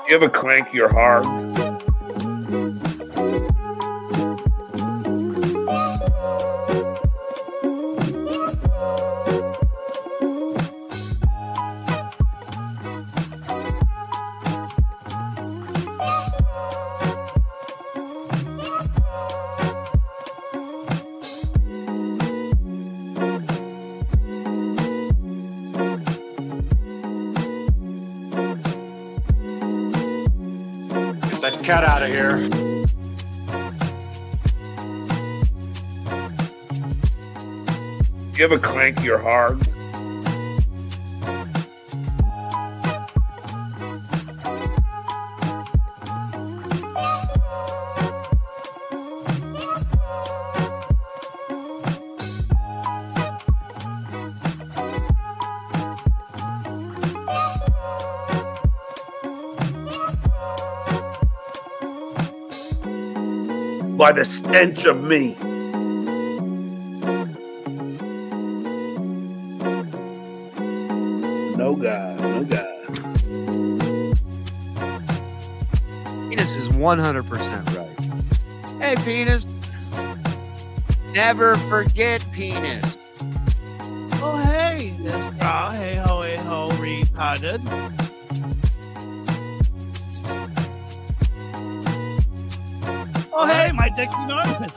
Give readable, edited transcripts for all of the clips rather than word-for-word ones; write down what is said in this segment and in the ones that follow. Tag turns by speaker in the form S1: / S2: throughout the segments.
S1: You ever crank your heart?
S2: Get that cat out of here.
S1: You ever crank your heart? By the stench of me. No God, no God.
S3: Penis is 100% right. Hey, penis. Never forget penis.
S4: Oh, hey, this girl. Hey ho, retarded. Oh, hey, my dick's enormous.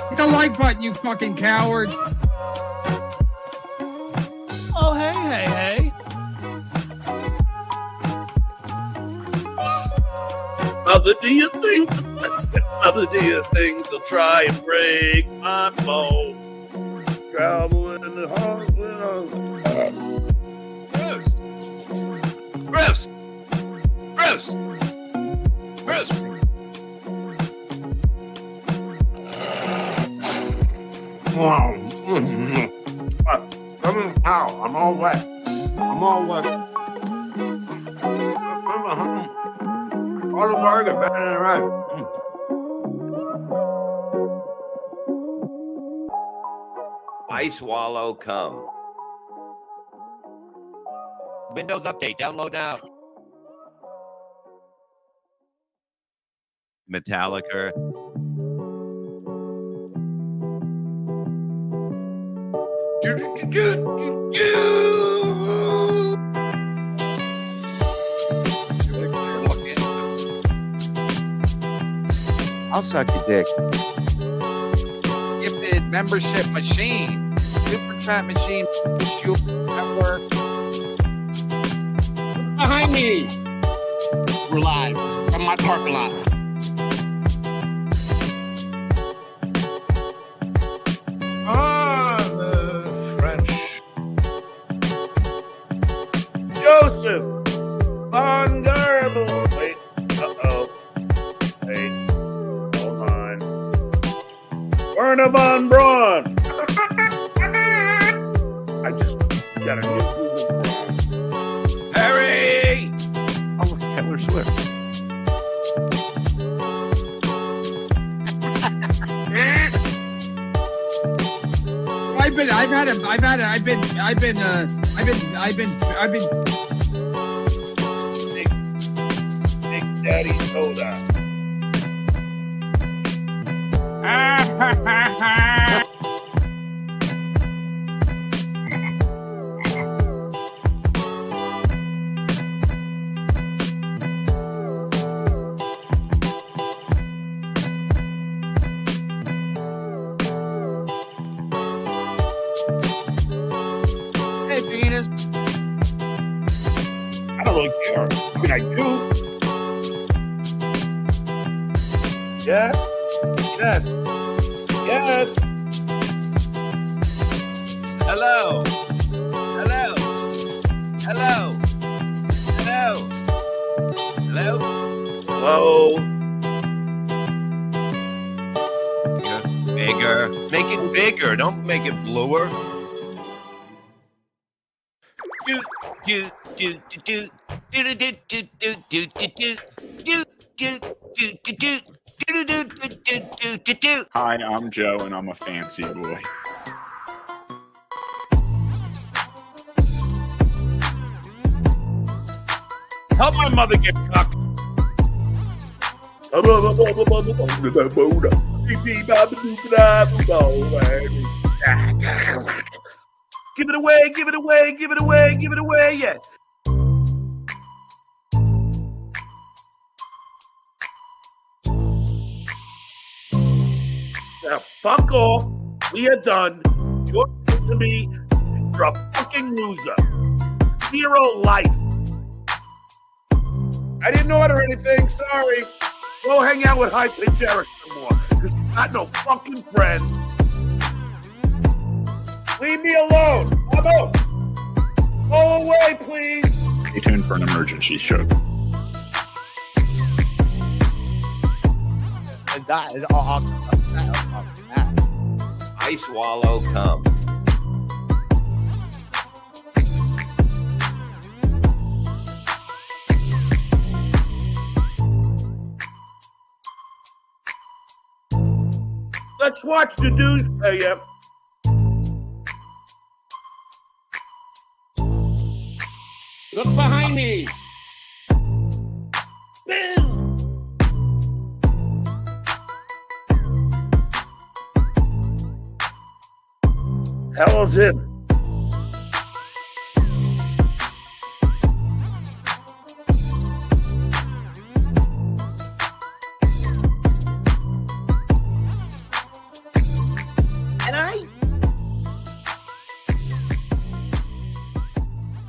S5: Hit the like button, you fucking cowards.
S4: Oh, hey.
S1: Mother, do you think? Mother, do you think they'll try and break my bones? Travel in the heart when
S3: Bruce!
S2: I'm all wet. All the burger better than right.
S6: I swallow cum.
S7: Windows update. Download now.
S6: Metallica.
S3: I'll suck your dick. Gifted membership machine. Super chat machine. Shuli Network.
S5: Behind me. We're live from my parking lot.
S2: French.
S1: Joseph Von Garble. Wait. Wait. Hold on. Werner Von Braun. I just got a new Google.
S6: Harry!
S3: Oh, Taylor Swift.
S5: I've been
S1: Big Daddy Soda.
S3: Hey, penis.
S1: I don't really care. I mean, I do. Yes.
S6: Hello.
S1: Hello.
S6: Bigger. Make it bigger. Don't make it bluer.
S8: Hi, I'm Joe, and I'm a fancy boy.
S1: Help my mother get cocked. Give it away, give it away, give it away, give it away, yeah. Now, fuck off. We are done. You're to me. You're a fucking loser. 0 life. I didn't order anything. Sorry. Go hang out with High Pitch Eric some more. Because you got no fucking friends. Leave me alone. I'm out. Go away, please.
S8: Stay tuned for an emergency show.
S7: And that is all.
S6: I swallow cum.
S1: Let's watch the dues pay up.
S5: Look behind me.
S1: Hell's him.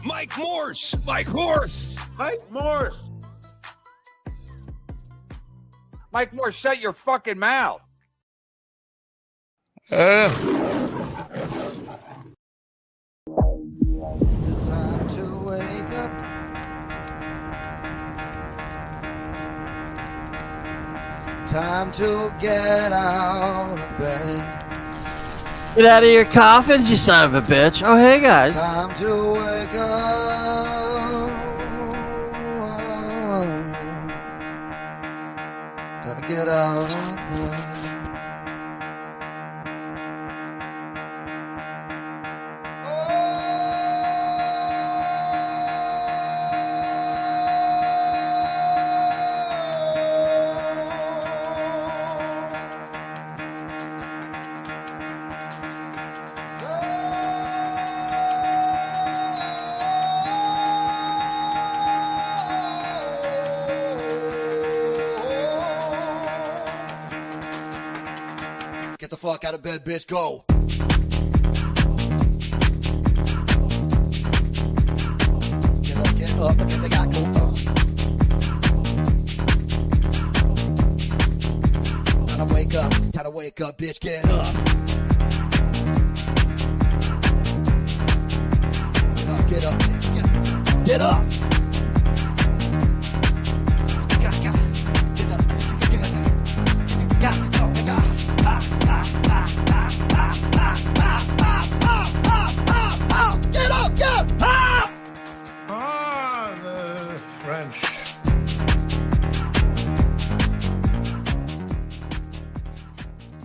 S6: Mike Morse. Mike Morse.
S1: Mike Morse.
S3: Mike Moore, shut your fucking mouth.
S9: It's time to wake up. Time to get out of bed.
S10: Get out of your coffins, you son of a bitch. Oh, hey, guys.
S9: Time to wake up. Gotta get out of bed. Get the fuck out of bed, bitch. Go. Get up, and get the guy go. Time to wake up. Time to wake up, bitch. Get up. Get up. Get up.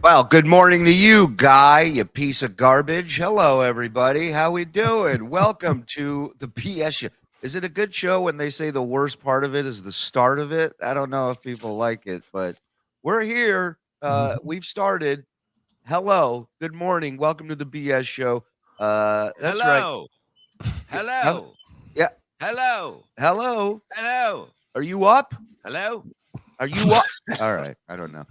S11: Well, good morning to you, Guy, you piece of garbage. Hello, everybody. How we doing? Welcome to the PS show. Is it a good show when they say the worst part of it is the start of it? I don't know if people like it, but we're here. We've started. Hello. Good morning. Welcome to the BS show. That's
S6: Hello.
S11: right.
S6: Hello.
S11: Yeah.
S6: Hello.
S11: Hello.
S6: Hello.
S11: Are you up?
S6: Hello.
S11: Are you up? All right. I don't know.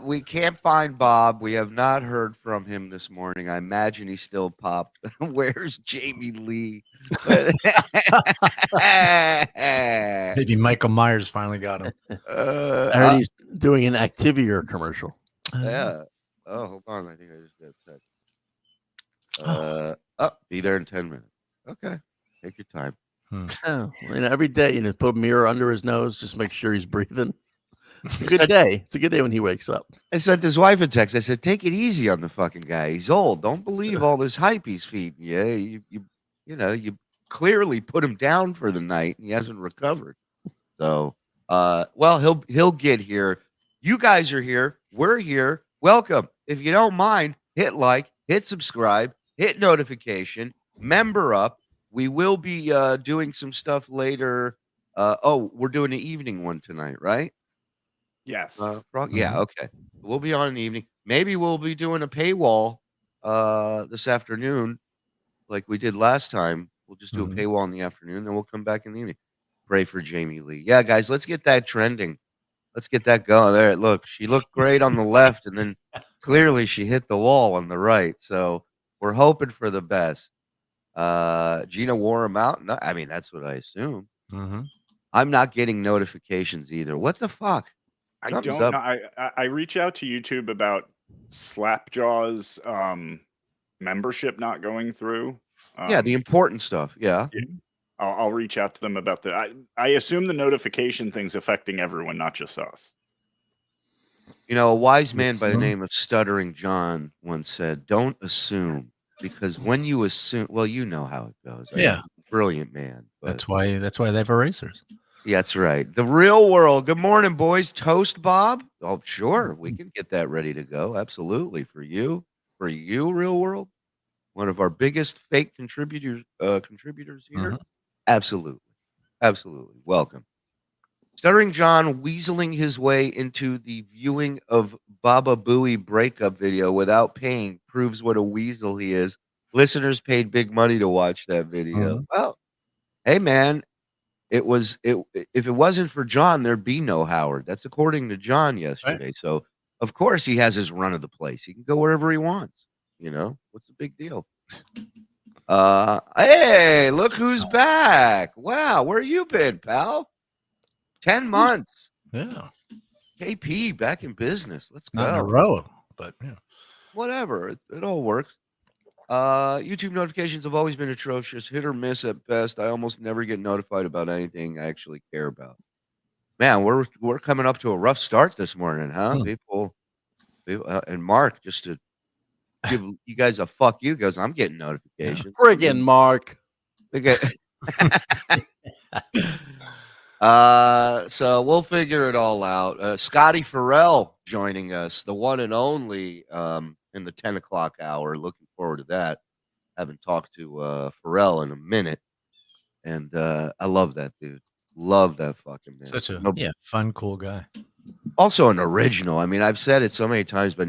S11: We can't find Bob. We have not heard from him this morning. I imagine he's still popped. Where's Jamie Lee?
S12: Maybe Michael Myers finally got him.
S10: I heard he's doing an Activia commercial.
S11: Yeah. Oh, hold on. I think I just got a text. Be there in 10 minutes. Okay. Take your time.
S10: Oh, every day, put a mirror under his nose, just make sure he's breathing. It's a good day. It's a good day when he wakes up.
S11: I sent his wife a text. I said, take it easy on the fucking guy. He's old. Don't believe all this hype he's feeding you. You clearly put him down for the night and he hasn't recovered. So, well, he'll get here. You guys are here. We're here. Welcome. If you don't mind, hit like, hit subscribe, hit notification, member up. We will be doing some stuff later We're doing an evening one tonight, right?
S2: Yes.
S11: Yeah, okay. We'll be on in the evening. Maybe we'll be doing a paywall this afternoon, like we did last time. We'll just do a paywall in the afternoon, then we'll come back in the evening. Pray for Jamie Lee. Yeah, guys, let's get that trending. Let's get that going. There, look, she looked great on the left, and then clearly she hit the wall on the right. So we're hoping for the best. Gina wore him out. No, I mean, that's what I assume. I'm not getting notifications either. What the fuck?
S2: I
S11: Something's
S2: don't know.
S11: up.
S2: I reach out to YouTube about Slapjaw's membership not going through.
S11: Yeah, the important stuff. Yeah.
S2: I'll reach out to them about that. I assume the notification thing's affecting everyone, not just us.
S11: You know, a wise man by the name of Stuttering John once said, "Don't assume, because when you assume, well, you know how it goes." Right?
S12: Yeah.
S11: Brilliant man.
S12: That's why they have erasers.
S11: Yeah, that's right. The real world. Good morning, boys. Toast, Bob. Oh, sure. We can get that ready to go. Absolutely. For you, real world. One of our biggest fake contributors here. Absolutely. Absolutely. Welcome. Stuttering John weaseling his way into the viewing of Baba Booey breakup video without paying proves what a weasel he is. Listeners paid big money to watch that video. Well, hey man, if it wasn't for John, there'd be no Howard. That's according to John yesterday. Right. So of course he has his run of the place. He can go wherever he wants. You know, what's the big deal? Hey, look who's back. Wow, where you been, pal? 10 months.
S12: Yeah.
S11: KP back in business. Let's go.
S12: Not in a row, but yeah.
S11: Whatever. It all works. YouTube notifications have always been atrocious, hit or miss at best. I almost never get notified about anything I actually care about. Man, we're coming up to a rough start this morning, huh? People and Mark, just to give you guys a fuck you, goes, I'm getting notifications.
S10: Friggin' Mark.
S11: So we'll figure it all out. Scotty Farrell joining us, the one and only, in the 10 o'clock hour. Looking forward to that. Haven't talked to Farrell in a minute, and I love that dude. Love that fucking man.
S12: Such a fun, cool guy.
S11: Also an original. I mean, I've said it so many times, but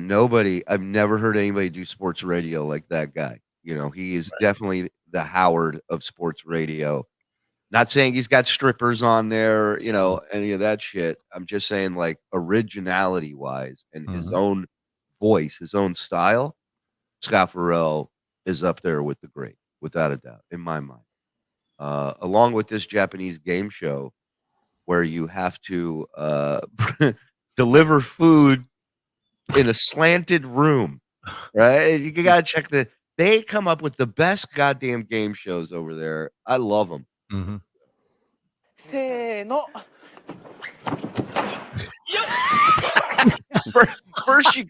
S11: I've never heard anybody do sports radio like that guy. You know, he is definitely the Howard of sports radio. Not saying he's got strippers on there, you know, any of that shit. I'm just saying, like, originality wise and his own voice, his own style. Scott Farrell is up there with the great, without a doubt, in my mind. Along with this Japanese game show where you have to deliver food in a slanted room, right? You got to check they come up with the best goddamn game shows over there. I love them. First you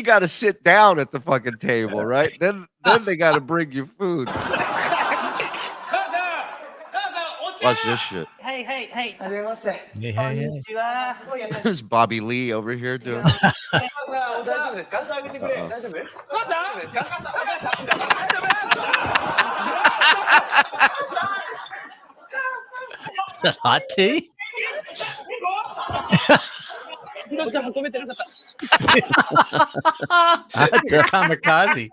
S11: gotta sit down at the fucking table, right? Then they gotta bring you food. Watch this shit.
S4: Hey.
S11: This is Bobby Lee over here doing.
S12: Hot tea? Kamikaze.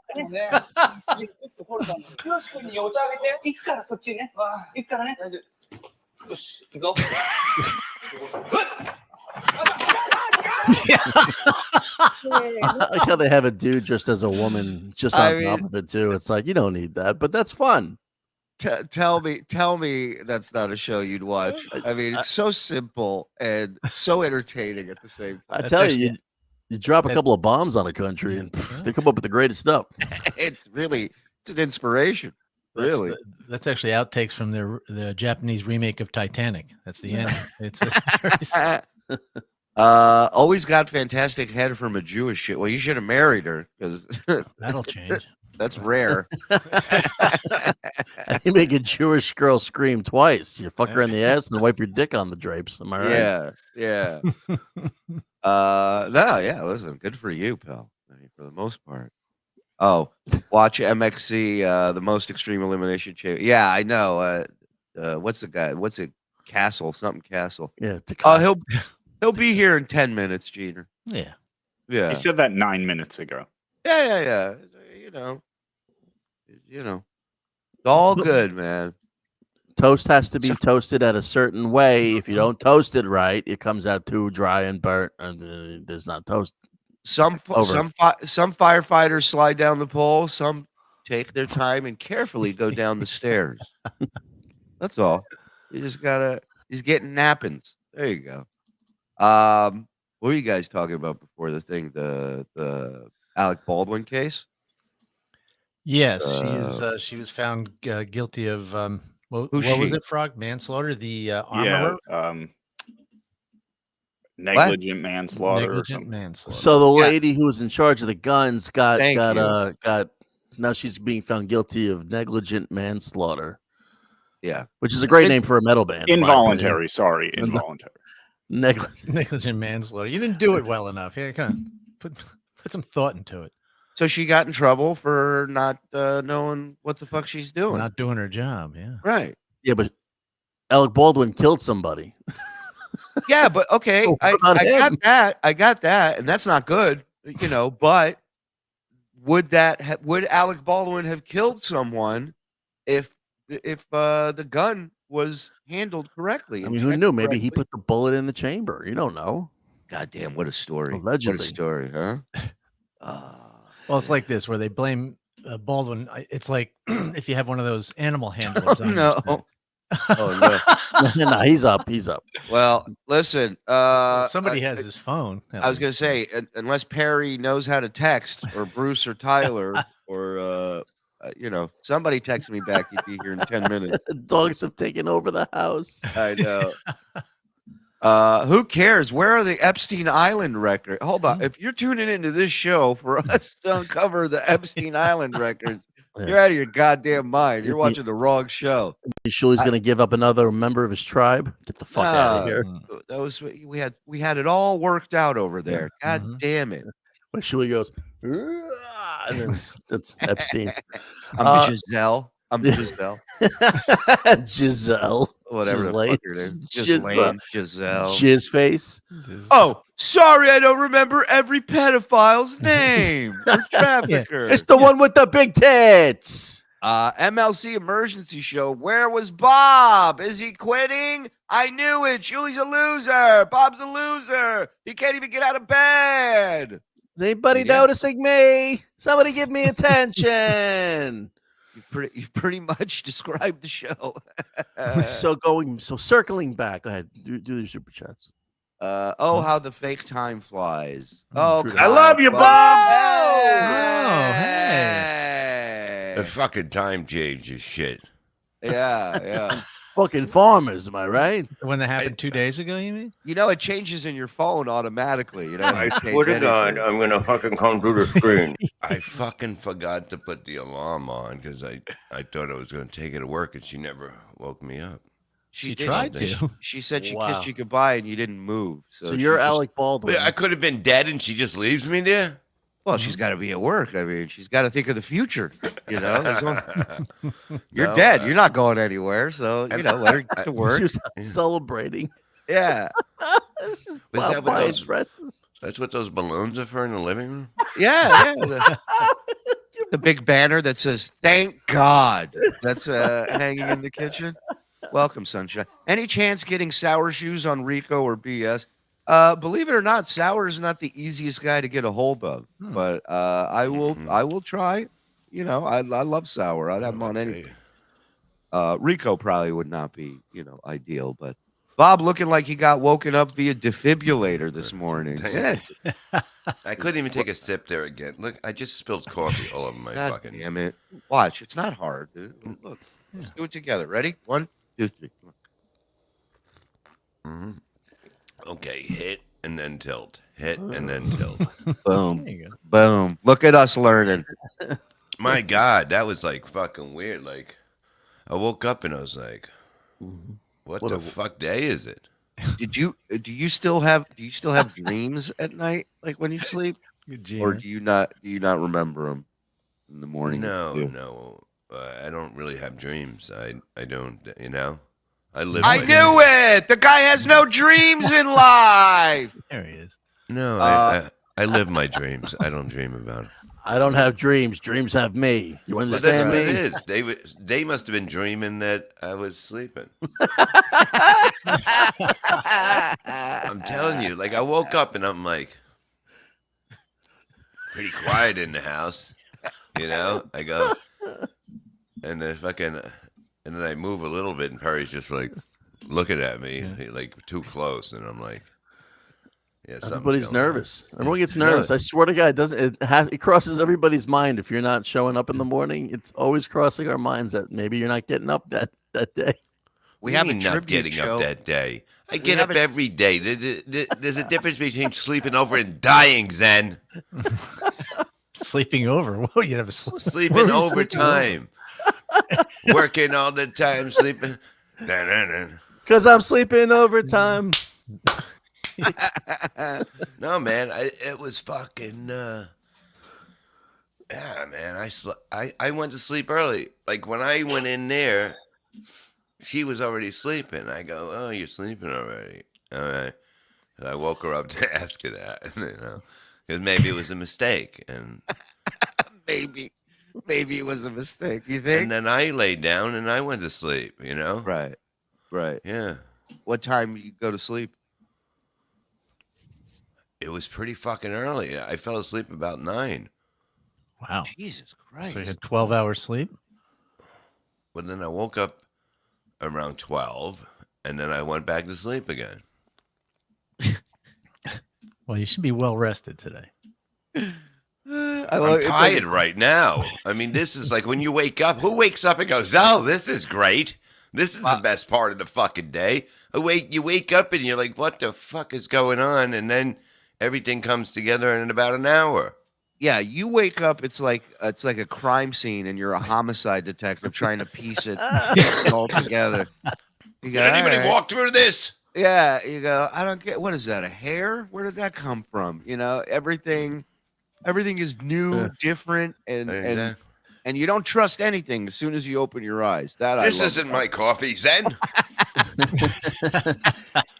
S10: I like how they have a dude just as a woman, just on top of it too. It's like, you don't need that, but that's fun.
S11: Tell me that's not a show you'd watch. I mean, it's so simple and so entertaining at the same time.
S10: I tell you, you drop a couple of bombs on a country and they come up with the greatest stuff.
S11: It's an inspiration. Really,
S12: that's actually outtakes from the Japanese remake of Titanic. That's the end. It's
S11: always got fantastic head from a Jewish shit. Well, you should have married her because
S12: that'll change.
S11: That's rare.
S10: You make a Jewish girl scream twice. You fuck her in the ass and then wipe your dick on the drapes. Am I right?
S11: Yeah. No, yeah. Listen, good for you, pal. I mean, for the most part. Oh, watch MXC, the most extreme elimination chamber. Yeah, I know. What's the guy? What's it? Castle, something Castle.
S10: Yeah.
S11: He'll be here in 10 minutes, Jeter.
S12: Yeah.
S11: Yeah.
S2: He said that 9 minutes ago.
S11: Yeah. You know. It's all good, man.
S10: Toast has to be toasted at a certain way. If you don't toast it right, it comes out too dry and burnt, and it does not toast.
S11: Some firefighters slide down the pole. Some take their time and carefully go down the stairs. That's all. You just gotta. He's getting nappings. There you go. What were you guys talking about before the thing? The Alec Baldwin case.
S12: Yes, she was found guilty of what was it? Frog manslaughter. The armorer.
S2: Negligent manslaughter.
S12: Negligent manslaughter.
S10: So the lady who was in charge of the guns got now she's being found guilty of negligent manslaughter.
S11: Yeah,
S10: which is a great name for a metal band.
S2: Involuntary. Sorry, involuntary.
S12: Negligent manslaughter. You didn't do it well enough. Yeah, come on. Put some thought into it.
S11: So she got in trouble for not knowing what the fuck she's doing.
S12: Not doing her job, yeah.
S11: Right.
S10: Yeah, but Alec Baldwin killed somebody.
S11: Yeah, but okay, I got that, and that's not good, but would Alec Baldwin have killed someone if the gun was handled correctly?
S10: I mean, who knew? Maybe he put the bullet in the chamber. You don't know.
S11: God damn, what a story.
S10: Allegedly.
S11: What a story, huh?
S12: Well, it's like this, where they blame Baldwin. It's like if you have one of those animal handlers.
S10: No, he's up.
S11: Well, listen.
S12: Somebody has his phone.
S11: I was going to say, unless Perry knows how to text, or Bruce or Tyler, or somebody text me back. You'd be here in 10 minutes.
S10: Dogs have taken over the house.
S11: I know. Who cares? Where are the Epstein Island records? Hold on. If you're tuning into this show for us to uncover the Epstein Island records, you're out of your goddamn mind. You're watching the wrong show.
S10: Shuli's going to give up another member of his tribe. Get the fuck out of here.
S11: We had it all worked out over there. God damn it.
S10: When Shuli goes, and then it's Epstein.
S11: I'm Giselle.
S10: Giselle.
S11: Whatever the fuck your name. Giselle.
S10: Jizz face.
S11: Oh, sorry, I don't remember every pedophile's name or trafficker.
S10: It's the one with the big tits.
S11: MLC emergency show. Where was Bob? Is he quitting? I knew it. Julie's a loser. Bob's a loser. He can't even get out of bed.
S10: Is anybody noticing me? Somebody give me attention.
S11: You've pretty much described the show.
S10: So circling back. Go ahead. Do the super chats.
S11: How the fake time flies. Oh,
S1: I love you, Bob.
S12: Oh, hey.
S6: The fucking time change is shit.
S11: Yeah.
S10: Fucking farmers, am I right?
S12: The one that happened 2 days ago, you mean?
S11: It changes in your phone automatically.
S6: I swear to God, I'm going to fucking come through the screen. I fucking forgot to put the alarm on because I thought I was going to take it to work, and she never woke me up.
S12: She tried to.
S11: She said she kissed you goodbye and you didn't move.
S10: So you're Alec Baldwin.
S6: I could have been dead and she just leaves me there?
S11: Well, she's got to be at work. I mean, she's got to think of the future. You're dead. You're not going anywhere. So, let her get to work.
S10: She was celebrating.
S11: Yeah.
S6: That's what those balloons are for in the living room?
S11: Yeah. The big banner that says, "Thank God." That's hanging in the kitchen. Welcome, sunshine. Any chance getting Sour shoes on Rico or BS? Believe it or not, Sour is not the easiest guy to get a hold of, but I will try. I love Sour. I'd have him on any. Rico probably would not be, ideal, but Bob looking like he got woken up via defibrillator this morning.
S6: I couldn't even take a sip there again. Look, I just spilled coffee all over my fucking.
S11: Damn it! Watch, it's not hard, dude. Look, let's do it together. Ready? 1, 2, 3.
S6: Mm-hmm. Okay, hit and then tilt. Hit and then tilt.
S11: Boom. Boom. Look at us learning.
S6: My God, that was like fucking weird. Like, I woke up and I was like, what the fuck day is it?
S11: Do you still have dreams at night, like when you sleep? Or do you not remember them in the morning?
S6: No. I don't really have dreams. I don't, I live.
S11: I knew it. The guy has no dreams in life.
S12: There he is.
S6: No, I live my dreams. I don't dream about it.
S10: I don't have dreams. Dreams have me. You
S6: But that's
S10: understand
S6: what
S10: me?
S6: it is. They must have been dreaming that I was sleeping. I'm telling you, like I woke up and I'm like pretty quiet in the house, you know. I go and then and then I move a little bit and Perry's just like looking at me like too close, and I'm like, yeah,
S10: everybody's nervous. Everyone gets nervous. I swear to God, it crosses everybody's mind. If you're not showing up in the morning, it's always crossing our minds that maybe you're not getting up that day.
S11: We have a
S6: not
S11: tribute
S6: getting
S11: show.
S6: up that day. I get up every day. There's a difference between sleeping over and dying, Zen.
S12: Sleeping over? Whoa, you have a
S6: sleeping overtime. Working all the time, sleeping.
S10: Because I'm sleeping overtime.
S6: No, man, it was fucking. Yeah, man, I went to sleep early. Like when I went in there, she was already sleeping. I go, "Oh, you're sleeping already." All right. And I woke her up to ask her that, you know, because maybe it was a mistake, and
S11: maybe it was a mistake. You think?
S6: And then I laid down and I went to sleep. You know.
S11: Right.
S6: Yeah.
S11: What time you go to sleep?
S6: It was pretty fucking early. I fell asleep about 9.
S12: Wow.
S11: Jesus Christ.
S12: So you had 12 hours sleep?
S6: But then I woke up around 12, and then I went back to sleep again.
S12: Well, you should be well rested today.
S6: I'm tired right now. I mean, this is like when you wake up. Who wakes up and goes, "Oh, this is great. This is the best part of the fucking day." You wake up and you're like, "What the fuck is going on?" And then everything comes together in about an hour.
S11: Yeah, you wake up. It's like a crime scene, and you're a homicide detective trying to piece it all together. You go,
S6: Did anybody
S11: "All right."
S6: walk through this?
S11: Yeah, you go, "I don't get. What is that? A hair? Where did that come from?" You know, everything is new, different, and you don't trust anything as soon as you open your eyes.
S6: This isn't my coffee, Zen.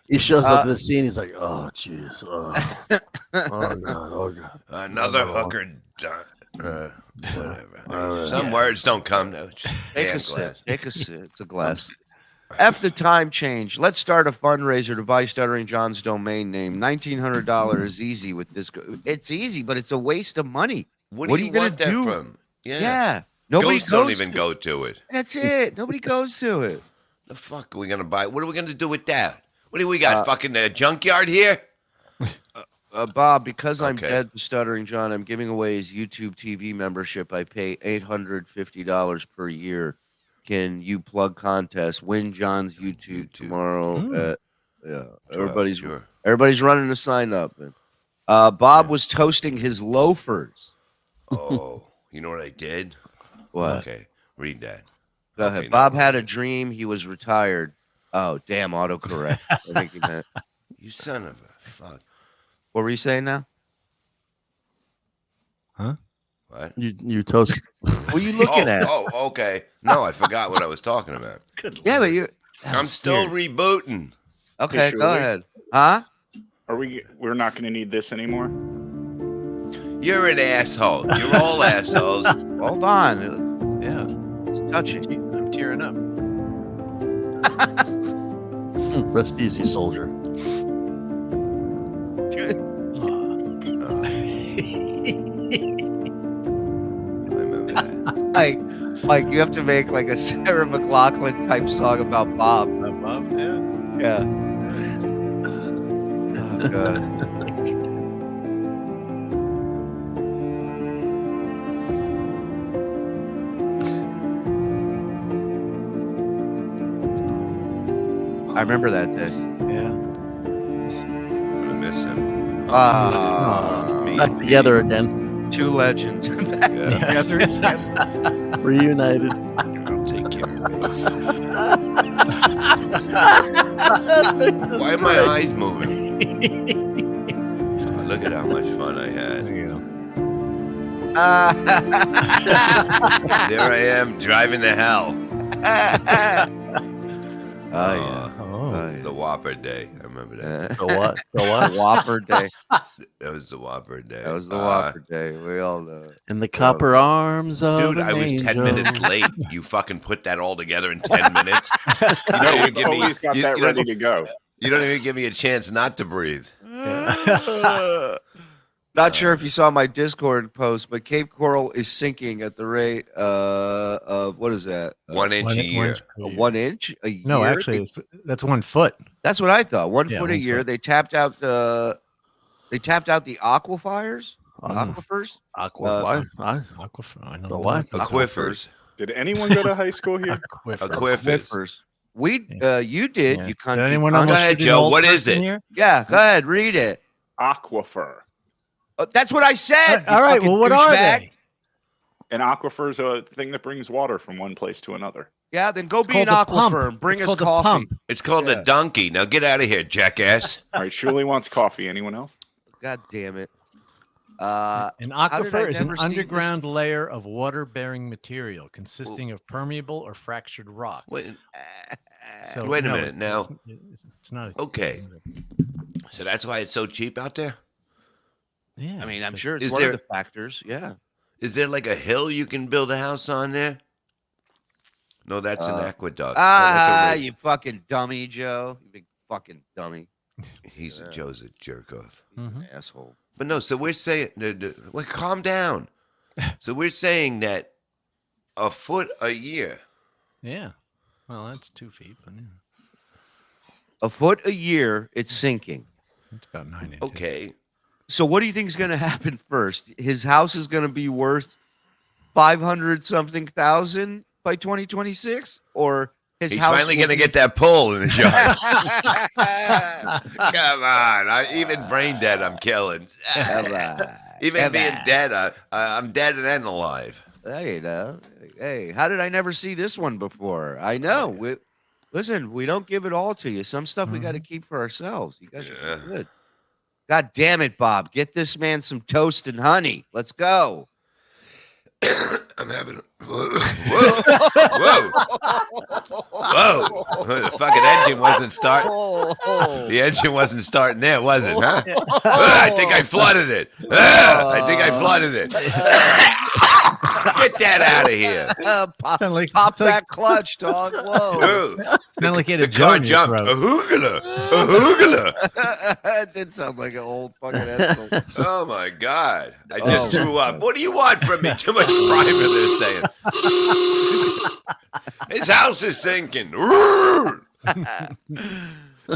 S10: He shows up to the scene. He's like, "Oh, jeez. Oh, God.
S6: Another hooker. Whatever. Some words don't come. No,
S11: Take a sip. Take a sip. It's a glass. F the time change. Let's start a fundraiser to buy Stuttering John's domain name. $1,900 is easy with this. It's easy, but it's a waste of money.
S6: What are you going to do? From?
S11: Yeah. Nobody
S6: Ghosts don't even go to it.
S11: That's it. Nobody goes to it.
S6: The fuck are we going to buy? What are we going to do with that? What do we got? Fucking a junkyard here?
S11: Bob, because I'm dead to Stuttering John, I'm giving away his YouTube TV membership. I pay $850 per year. Can you plug contest? Win John's YouTube tomorrow. Everybody's running to sign up. Bob was toasting his loafers.
S6: Oh, you know what I did?
S11: What?
S6: Okay, read that.
S11: Go ahead. Bob had a dream. He was retired. Oh, damn, autocorrect. I think he meant.
S6: You son of a fuck.
S11: What were you saying now?
S12: Huh?
S6: What?
S10: You toast.
S11: What are you looking at?
S6: Oh, okay. No, I forgot what I was talking about.
S11: Yeah, but you.
S6: I'm still rebooting.
S11: Okay,
S8: Hey,
S11: go
S8: Shuli?
S11: ahead. Huh?
S8: We're not going to need this anymore?
S6: You're an asshole. You're all assholes.
S11: Hold on.
S12: Yeah.
S11: It's touching.
S3: I'm tearing up.
S10: Rest easy, soldier.
S11: Like you have to make like a Sarah McLachlan type song about Bob.
S3: Bob, yeah.
S11: Yeah. Oh god. I remember that day.
S3: Yeah.
S6: I'm gonna miss him.
S10: Back together again.
S11: Two legends. Back together again.
S10: Reunited.
S6: I'll take care of it. Why are my eyes moving? Oh, look at how much fun I had. There I am driving to hell.
S11: Oh yeah.
S6: The Whopper Day. I remember that.
S10: The what? The what?
S11: Whopper Day.
S6: That was the Whopper Day.
S11: That was the Whopper Day. We all know it.
S10: In the copper arms of
S6: Dude,
S10: an
S6: I was 10
S10: angel.
S6: minutes late. You fucking put that all together in 10 minutes. You don't
S2: No,
S6: even
S2: we've
S6: give me.
S2: always got
S6: you-
S2: that
S6: you don't-
S2: ready to go.
S6: You don't even give me a chance not to breathe.
S11: Not sure if you saw my Discord post, but Cape Coral is sinking at the rate of what is that?
S6: 1 inch a year.
S11: 1 inch a year?
S12: No, actually, that's 1 foot.
S11: That's what I thought. 1
S12: Yeah,
S11: foot a
S12: 1
S11: year.
S12: foot.
S11: They tapped out the aquifers. Aquifers.
S10: Aquifers.
S12: Aquifer. I know
S10: The what?
S6: Aquifers.
S2: Did anyone go to high school here?
S6: Aquifers.
S11: We you did.
S12: Yeah.
S11: You
S12: Did anyone almost
S6: Go ahead,
S12: shoot an
S6: Joe.
S12: old
S6: What is
S12: person
S6: it?
S12: here?
S11: Yeah, go ahead, read it.
S2: Aquifer.
S11: That's what I said.
S12: All right. Well, what are they?
S2: An aquifer is a thing that brings water from one place to another.
S11: Yeah, then go be an
S12: called the pump.
S11: aquifer and bring
S12: It's
S11: us
S12: called the
S11: coffee.
S12: pump.
S6: It's called
S11: Yeah.
S6: a donkey. Now get out of here, jackass.
S2: All right, Shuli wants coffee. Anyone else?
S11: God damn it.
S12: An
S11: how did
S12: aquifer
S11: I
S12: is an
S11: never see this?
S12: underground layer of water-bearing material consisting of permeable or fractured rock.
S6: Wait,
S12: So,
S6: wait a
S12: no,
S6: minute. Now,
S12: it's not.
S6: okay. So that's why it's so cheap out there?
S12: Yeah.
S11: I mean, I'm sure it's
S6: Is
S11: one
S6: there-
S11: of the factors. Yeah.
S6: Is there like a hill you can build a house on there? No, that's an aqueduct.
S11: Ah,
S6: Oh,
S11: you fucking dummy, Joe. You big fucking dummy.
S6: Joe's a jerk off.
S11: Asshole.
S6: But no, so we're saying, well, calm down. So we're saying that a foot a year.
S12: Yeah. Well, that's 2 feet, but yeah,
S11: A foot a year, it's sinking.
S12: it's about 9 inches.
S6: Okay.
S11: So what do you think is going to happen first? His house is going to be worth 500 something thousand by 2026, or his
S6: He's
S11: house
S6: finally
S11: will
S6: going to
S11: be-
S6: get that pole in his yard. Come on. Even brain dead, I'm killing.
S11: Come on.
S6: Even
S11: Come
S6: being
S11: on.
S6: dead, I'm dead and alive.
S11: Hey, you know. Hey, how did I never see this one before? I know. Listen, we don't give it all to you. Some stuff we got to keep for ourselves. You guys are
S6: Yeah.
S11: too good. God damn it, Bob. Get this man some toast and honey. Let's go.
S6: I'm having. Whoa. Whoa. Whoa. The fucking engine wasn't starting. The engine wasn't starting there, was it, huh? I think I flooded it. I think I flooded it. Get that out of here.
S11: Pop that clutch, dog. Whoa.
S12: Sound like you had a
S6: The car
S12: jar in your
S6: jumped.
S12: throat.
S6: A hoogala. A hoogala.
S11: That did sound like an old fucking asshole.
S6: Oh my God. I just threw up. What do you want from me? Too much private, they're saying. His house is sinking. Engine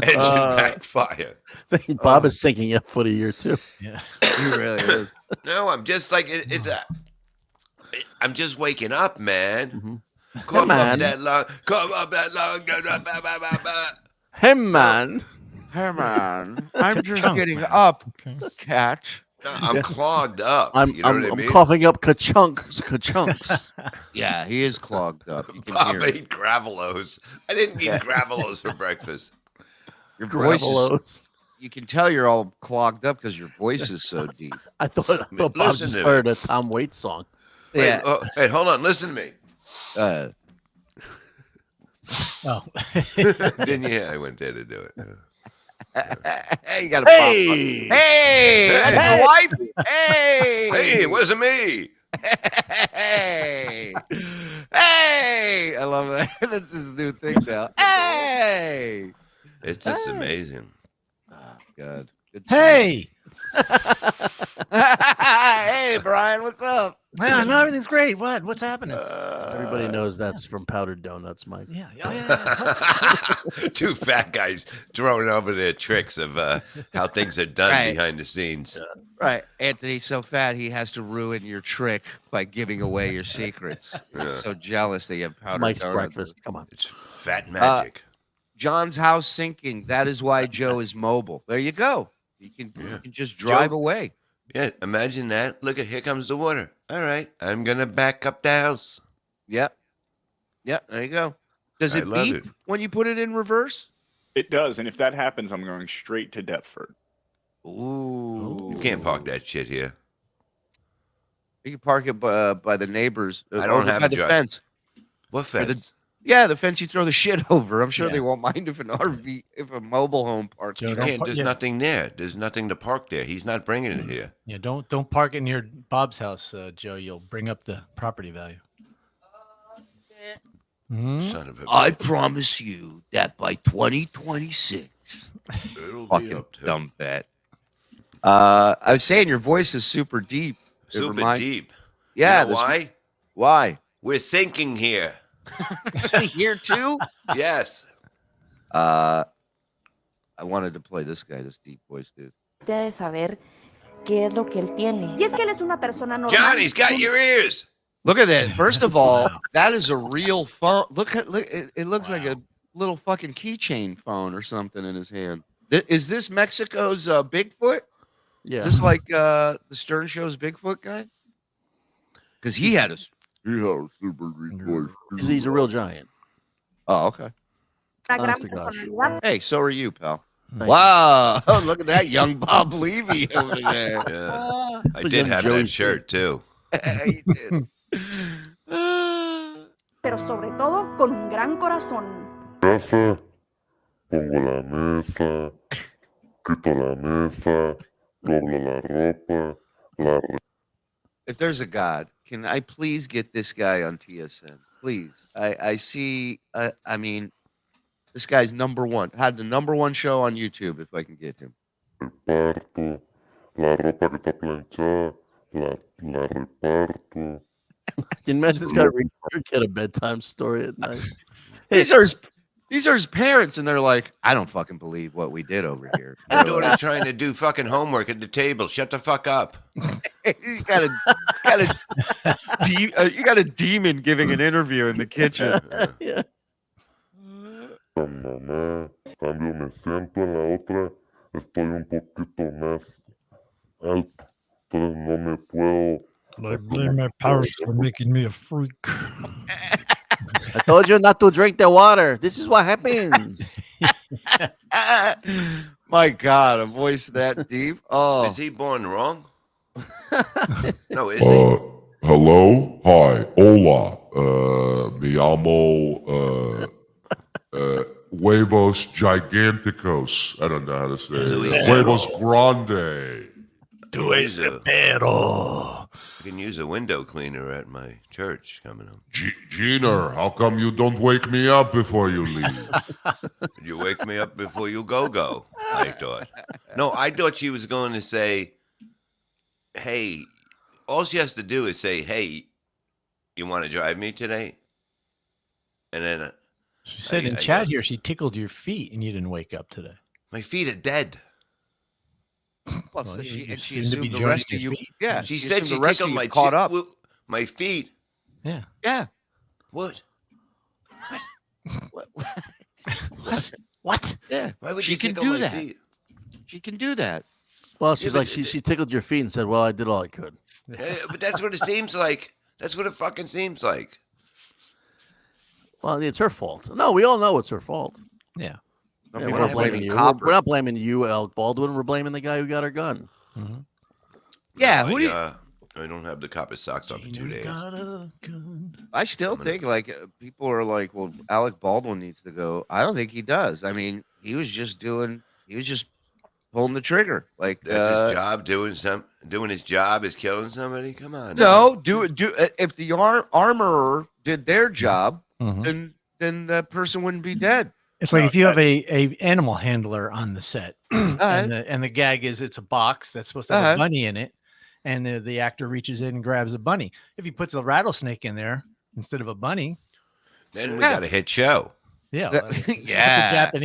S6: backfire.
S10: I think Bob is sinking a foot a year too.
S12: Yeah.
S11: He really is.
S6: No, I'm just like I'm just waking up, man.
S10: Hey,
S6: Come
S10: man.
S6: up that long. Come up that long.
S10: Hey man.
S11: Hey, man. I'm just
S12: Chunk,
S11: getting
S12: man.
S11: up,
S12: Okay.
S11: cat.
S6: I'm clogged up.
S10: I'm
S6: you know what I
S10: I'm
S6: mean?
S10: coughing up ka-chunks.
S11: Yeah, he is clogged up. You can
S6: Bob
S11: hear it.
S6: ate Gravelos. I didn't eat Gravelos for breakfast.
S11: Your voice is,
S10: Gravelos.
S11: you can tell you're all clogged up because your voice is so deep.
S10: I thought Bob
S6: Listen
S10: just
S6: to me.
S10: heard a Tom Waits song.
S6: Wait, hey, hold on. Listen to me.
S12: Oh.
S6: Didn't you hear? I went there to do it.
S11: Hey, you got to
S10: Hey!
S11: pop. Hey, that's
S10: Hey!
S11: your wife. Hey,
S6: Hey, it wasn't me.
S11: hey, hey! I love that. That's his new thing now. Hey,
S6: It's just amazing.
S11: oh, God. Good
S12: Hey.
S11: Hey, Brian, what's up?
S12: Yeah, no, everything's great. What's happening?
S10: Everybody knows that's from Powdered Donuts, Mike.
S12: Yeah. Oh, yeah.
S6: Two fat guys throwing over their tricks of how things are done
S11: Right.
S6: behind the scenes.
S11: Right, Anthony's so fat he has to ruin your trick by giving away your secrets.
S6: Yeah.
S11: So jealous that you have
S10: It's
S11: powdered
S10: Mike's
S11: donuts.
S10: breakfast. Come on.
S6: It's fat magic.
S11: John's house sinking. That is why Joe is mobile. There you go. You can just drive away.
S6: Yeah, imagine that. Look at here comes the water. All right, I'm gonna back up the house.
S11: Yep. Yep. There you go. Does
S6: I
S11: it
S6: love
S11: beep
S6: it.
S11: when you put it in reverse?
S2: It does, and if that happens, I'm going straight to Deptford.
S11: Ooh.
S6: You can't park that shit here.
S11: You can park it by the neighbors.
S6: I don't
S11: over
S6: have
S11: by
S6: a
S11: the
S6: drive.
S11: fence.
S6: What
S11: Or
S6: fence?
S11: Yeah, the fence you throw the shit over. I'm sure they won't mind if if a mobile home park.
S6: You can't. There's nothing there. There's nothing to park there. He's not bringing it here.
S12: Yeah, don't park it near Bob's house, Joe. You'll bring up the property value.
S6: Son of a
S11: I promise you that by 2026,
S6: it'll be
S11: fucking
S6: up to
S11: dumb bet. I was saying your voice is super deep.
S6: super deep.
S11: Yeah.
S6: You know why?
S11: Why?
S6: We're sinking here.
S11: Here too?
S6: Yes.
S11: I wanted to play this guy, this deep voice dude.
S13: De saber qué es lo que él tiene. Y es que él es una persona normal.
S6: Johnny's got your ears.
S11: Look at that. First of all, that is a real phone. Look, it looks like a little fucking keychain phone or something in his hand. Is this Mexico's Bigfoot?
S10: Yeah.
S11: Just like the Stern Show's Bigfoot guy? Because he had a super deep voice.
S10: He's a real giant.
S11: Oh, okay.
S10: Honest to gosh.
S11: Hey, so are you, pal.
S10: Thank
S11: Wow. Oh, look at that young Bob Levy over there.
S6: Yeah. I
S10: like
S6: did
S10: young
S6: have
S10: Joey
S6: that shirt too.
S11: You did.
S13: Pero sobre todo con un gran corazón.
S14: Casa, pongo la mesa, quito la mesa, doblo la ropa, la...
S11: If there's a God, can I please get this guy on TSN? Please. I see, I mean, this guy's #1. Had the #1 show on YouTube if I can get him.
S14: Reparto, la ropa que está planchada, la reparto.
S10: Can you imagine this guy reading your kid a bedtime story at night?
S11: These are his parents, and they're like, I don't fucking believe what we did over here.
S6: My daughter's trying to do fucking homework at the table. Shut the fuck up.
S11: You got a demon giving an interview in the kitchen.
S10: Yeah.
S14: Mamá, cambio me siento en la otra, estoy un poquito más alto, entonces no me puedo.
S12: I blame my parents for making me a freak.
S10: I told you not to drink the water. This is what happens.
S11: My God, a voice that deep. Oh,
S6: Is he born wrong? No, is he?
S14: Hello, hi, hola, me llamo, huevos giganticos. I don't know how to say it. Huevos grande.
S6: Tu espero. I can use a window cleaner at my church coming up.
S14: Gina, how come you don't wake me up before you leave?
S6: You wake me up before you go, I thought. No, I thought she was going to say, hey, all she has to do is say, hey, you want to drive me today? And then
S12: She said in chat here she tickled your feet and you didn't wake up today.
S6: my feet are dead.
S11: well,
S12: Well,
S11: she
S12: you seem to
S11: assumed
S12: be
S11: the
S12: joining
S11: rest
S12: your
S11: of you.
S12: feet.
S11: Yeah,
S6: She
S11: she
S6: said
S11: assumed
S6: she
S11: the rest of
S6: tickled
S11: you
S6: my
S11: caught up.
S6: My feet.
S12: Yeah.
S11: Yeah.
S6: What?
S12: What?
S11: Yeah.
S6: Why would
S11: She
S6: you
S11: can
S6: tickle
S11: do
S6: my
S11: that.
S6: feet?
S11: She can do that.
S10: Well, she's
S6: but
S10: like she tickled your feet and said, "Well, I did all I could."
S6: But that's what it seems like. That's what it fucking seems like.
S10: Well, it's her fault. No, we all know it's her fault.
S12: Yeah.
S11: Some
S10: Yeah,
S11: people
S10: we're
S11: are
S10: not blaming you.
S11: Copper.
S10: We're not blaming you, Alec Baldwin. We're blaming the guy who got her gun.
S12: Mm-hmm.
S11: Yeah,
S6: No,
S11: who do you?
S6: I don't have the copper socks on for 2 days.
S11: I still think like people are like, well, Alec Baldwin needs to go. I don't think he does. I mean, he was just pulling the trigger. Like
S6: That's his job. Doing his job is killing somebody. Come on.
S11: no, if the armorer did their job,
S12: Mhm.
S11: then that person wouldn't be dead.
S12: It's like if you have a animal handler on the set,
S11: ahead.
S12: and the gag is it's a box that's supposed to have a bunny in it, and the actor reaches in and grabs a bunny. If he puts a rattlesnake in there instead of a bunny,
S6: Then we got a hit show.
S12: yeah,
S11: Yeah.
S12: That's a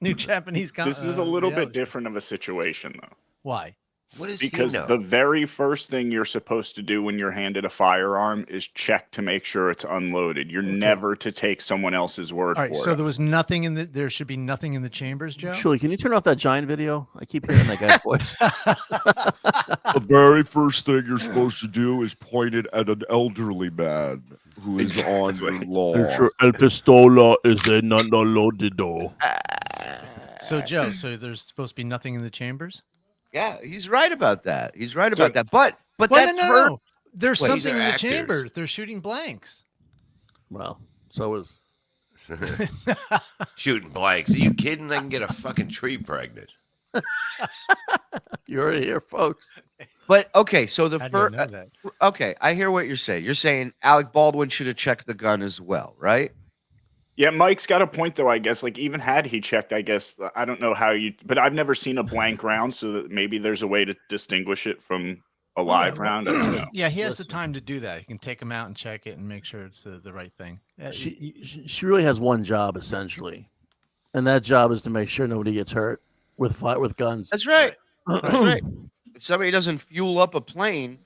S12: new Japanese.
S2: This is a little bit
S12: reality.
S2: different of a situation, though.
S12: Why?
S6: What is
S2: Because
S6: he know?
S2: the very first thing you're supposed to do when you're handed a firearm is check to make sure it's unloaded. You're never to take someone else's word
S12: All right,
S2: for
S12: so
S2: it.
S12: there was nothing in the. There should be nothing in the chambers, Joe.
S10: Shuli, can you turn off that giant video? I keep hearing that guy's voice.
S14: The very first thing you're supposed to do is point it at an elderly man who is on your lawn.
S10: El pistola is not loaded though.
S12: So Joe, so there's supposed to be nothing in the chambers.
S11: Yeah, he's right about that. He's right about that. But
S12: Well,
S11: that's
S12: no.
S11: her.
S12: There's
S11: Wait,
S12: something in the
S6: actors.
S12: chambers. They're shooting blanks.
S10: Well, So is
S6: Shooting blanks. Are you kidding? I can get a fucking tree pregnant.
S10: You heard it here, folks.
S11: But okay, so the
S12: I didn't
S11: first.
S12: know that.
S11: Okay, I hear what you're saying. You're saying Alec Baldwin should have checked the gun as well, right?
S2: Yeah, Mike's got a point though. I guess like even had he checked, I guess I don't know how you, but I've never seen a blank round, so that maybe there's a way to distinguish it from a live round. I don't know.
S12: Yeah, he has the time to do that. He can take them out and check it and make sure it's the right thing.
S10: She really has one job essentially, and that job is to make sure nobody gets hurt with guns.
S11: That's right. That's right. If somebody doesn't fuel up a plane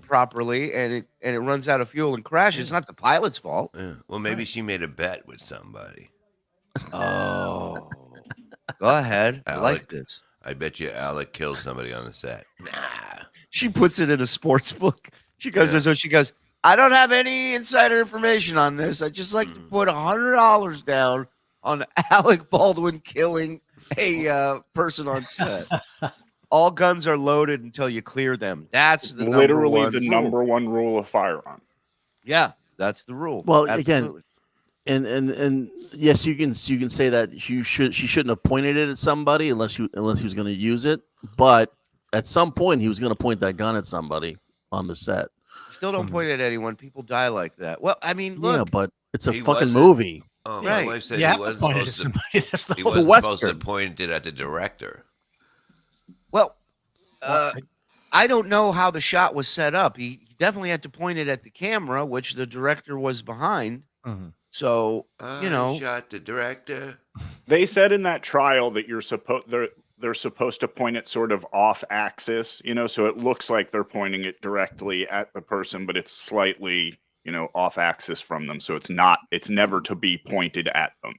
S11: properly and it runs out of fuel and crashes, it's not the pilot's fault.
S6: Yeah. Well, maybe she made a bet with somebody.
S11: Oh, go ahead. I like this.
S6: I bet you Alec killed somebody on the set. Nah.
S11: She puts it in a sports book. She goes, so she goes, I don't have any insider information on this. I just like to put $100 down on Alec Baldwin killing a person on set. All guns are loaded until you clear them. That's the
S2: literally the
S11: rule.
S2: number one rule of firearm.
S11: Yeah, that's the rule.
S10: Well,
S11: Absolutely.
S10: again, and yes, you can say that she shouldn't have pointed it at somebody unless he was going to use it. But at some point, he was going to point that gun at somebody on the set.
S11: Still don't point it at anyone. People die like that. Well, I mean, look.
S10: Yeah, but it's a
S6: He
S10: fucking
S6: wasn't-
S10: movie.
S6: Oh,
S11: Right.
S6: my wife said
S12: Yeah,
S6: he wasn't
S12: point it at
S6: supposed to.
S12: somebody. That's the
S6: He
S12: whole-
S6: wasn't supposed to
S10: Western.
S6: point it at the director.
S11: Well, I don't know how the shot was set up. He definitely had to point it at the camera, which the director was behind. So, you know,
S6: shot the director.
S2: They said in that trial that they're supposed to point it sort of off axis, so it looks like they're pointing it directly at the person, but it's slightly, off axis from them. So it's never to be pointed at them.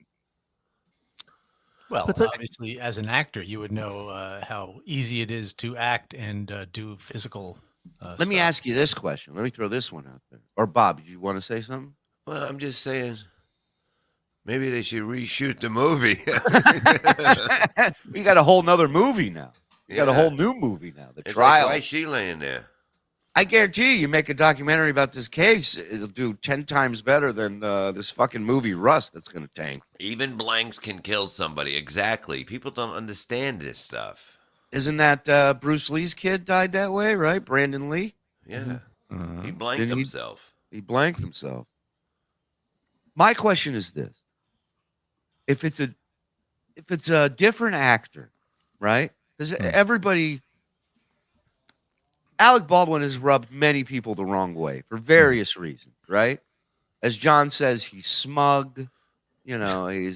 S12: Well,
S10: It's like-
S12: obviously, as an actor, you would know how easy it is to act and do physical.
S11: let me ask you this question. Let me throw this one out there. Or Bob, you want to say something?
S6: Well, I'm just saying, maybe they should reshoot the movie.
S11: We got a whole nother movie now. We got a
S6: Yeah.
S11: whole new movie now. The
S6: It's
S11: trial.
S6: Like, why is she laying there?
S11: I guarantee you make a documentary about this case, it'll do 10 times better than this fucking movie Rust that's going to tank.
S6: Even blanks can kill somebody. Exactly. People don't understand this stuff.
S11: Isn't that Bruce Lee's kid died that way, right? Brandon Lee?
S6: Yeah. He blanked
S11: Didn't he-
S6: himself.
S11: He blanked himself. My question is this. If it's a different actor, right? Because everybody, Alec Baldwin has rubbed many people the wrong way for various reasons, right? As John says, he's smug. He's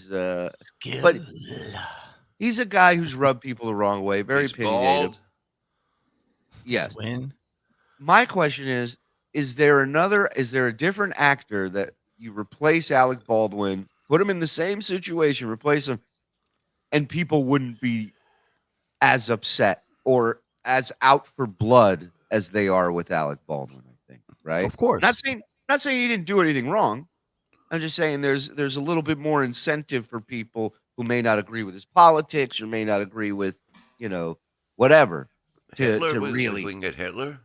S11: but he's a guy who's rubbed people the wrong way, very
S6: He's
S11: opinionated.
S6: bald.
S11: Yes.
S12: Win.
S11: My question is there a different actor that you replace Alec Baldwin, put him in the same situation, replace him, and people wouldn't be as upset or as out for blood as they are with Alec Baldwin, I think, right?
S10: Of course.
S11: Not saying he didn't do anything wrong. I'm just saying there's a little bit more incentive for people who may not agree with his politics or may not agree with, whatever.
S6: Hitler
S11: to
S6: was,
S11: really
S6: we can get Hitler.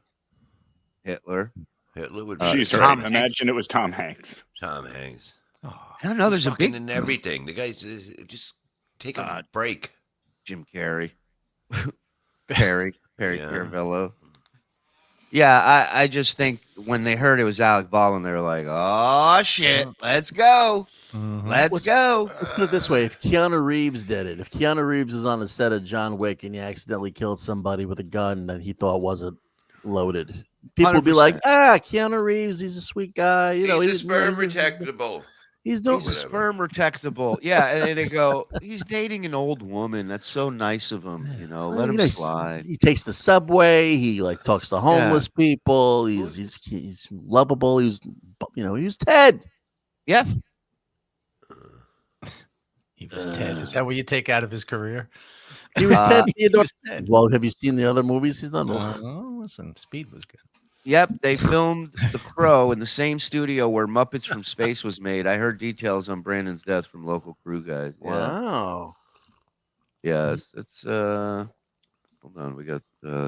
S11: Hitler.
S6: Hitler would
S2: She's
S6: be
S2: right. Imagine it was Tom Hanks.
S6: Tom Hanks.
S11: I don't know. There's
S6: He's
S11: a
S6: fucking
S11: big
S6: in everything. The guy's just take a break.
S11: Jim Carrey. Perry
S6: Yeah.
S11: Caravello. Yeah, I just think when they heard it was Alec Baldwin, they were like, "Oh shit, let's go, let's go."
S10: Let's put it this way: if Keanu Reeves did it, if Keanu Reeves is on the set of John Wick and he accidentally killed somebody with a gun that he thought wasn't loaded, people would be like,
S11: 100%.
S10: Keanu Reeves, he's a sweet guy.
S6: He's
S10: he
S6: a
S10: didn't-
S6: sperm protectable.
S10: He's doing.
S11: He's a sperm protectable. Yeah, and then they go, "He's dating an old woman. That's so nice of him. Let him slide."
S10: He takes the subway. He talks to homeless people. He's lovable. He was Ted.
S11: Yeah.
S12: He was Ted. Is that what you take out of his career?
S10: He was Ted.
S12: He was Ted.
S10: Well, have you seen the other movies he's done?
S12: Oh, listen, Speed was good.
S11: Yep, they filmed The Crow in the same studio where Muppets from Space was made. I heard details on Brandon's death from local crew guys. Yeah.
S10: Wow.
S11: Yeah, it's hold on, we got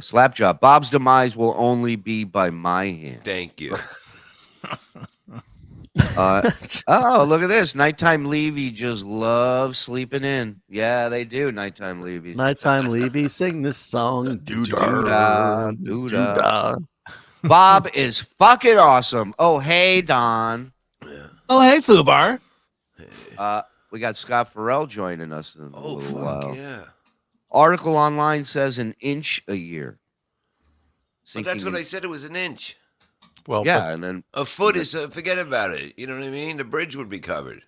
S11: Slap Job. Bob's demise will only be by my hand.
S6: Thank you.
S11: Oh, look at this. Nighttime Levy just loves sleeping in. Yeah, they do. Nighttime Levy.
S10: Nighttime Levy, sing this song.
S11: Doo-dah, doo-dah. Bob is fucking awesome. Oh, hey, Don.
S4: Oh, hey, Fubar.
S11: We got Scott Farrell joining us in a little while.
S6: Yeah.
S11: Article online says an inch a year.
S6: But that's what I said. It was an inch.
S12: Well,
S11: yeah, and then
S6: a foot is forget about it. You know what I mean? The bridge would be covered.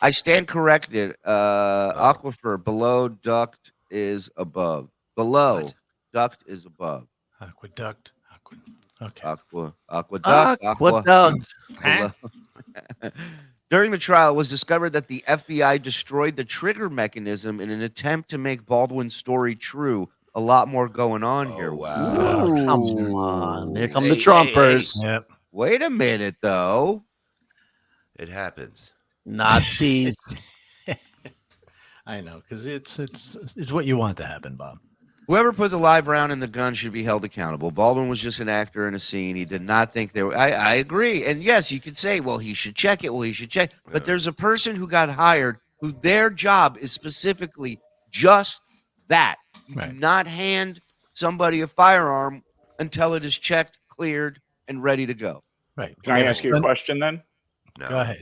S11: I stand corrected. Aquifer below, duct is above. Below,
S6: What?
S11: duct is above.
S12: Aqueduct. Okay.
S11: Aqueduct.
S10: Aqueduct.
S11: Below. During the trial, it was discovered that the FBI destroyed the trigger mechanism in an attempt to make Baldwin's story true. A lot more going on here.
S6: Wow.
S10: Ooh, come on. Here come the Trumpers.
S12: Yep.
S11: Wait a minute, though.
S6: It happens.
S10: Nazis.
S12: I know, because it's what you want to happen, Bob.
S11: Whoever put the live round in the gun should be held accountable. Baldwin was just an actor in a scene. He did not think they were. I agree. And yes, you could say, well, he should check it. Well, he should check. But there's a person who got hired who their job is specifically just that. You do not hand somebody a firearm until it is checked, cleared, and ready to go.
S12: Right.
S2: Can I ask you a question then?
S6: No.
S12: Go ahead.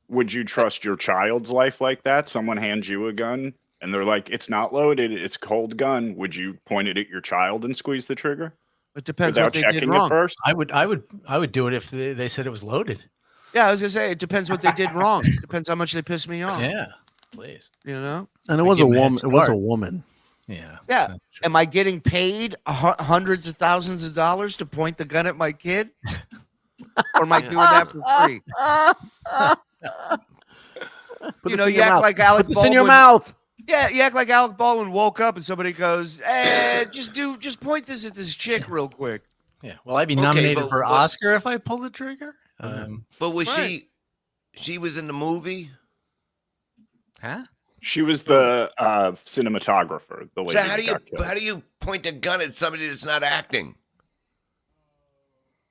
S2: Would you trust your child's life like that? Someone hands you a gun and they're like, it's not loaded, it's a cold gun. Would you point it at your child and squeeze the trigger?
S11: It depends
S2: without
S11: what they
S2: checking
S11: did wrong.
S2: it first?
S12: I would do it if they said it was loaded.
S11: Yeah, I was gonna say it depends what they did wrong. Depends how much they pissed me off.
S12: Yeah, please.
S11: You know.
S10: And it was a woman. It was a woman.
S12: Yeah.
S11: Yeah. Am I getting paid hundreds of thousands of dollars to point the gun at my kid? Or am I doing that for free? You know, you act like Alec Baldwin.
S10: Put this in your mouth.
S11: Yeah, you act like Alec Baldwin woke up and somebody goes, "Hey, just point this at this chick real quick."
S12: Yeah. Will I be nominated for Oscar if I pull the trigger?
S6: But was she was in the movie?
S12: Huh?
S2: She was the cinematographer. The lady.
S6: So how do you point a gun at somebody that's not acting?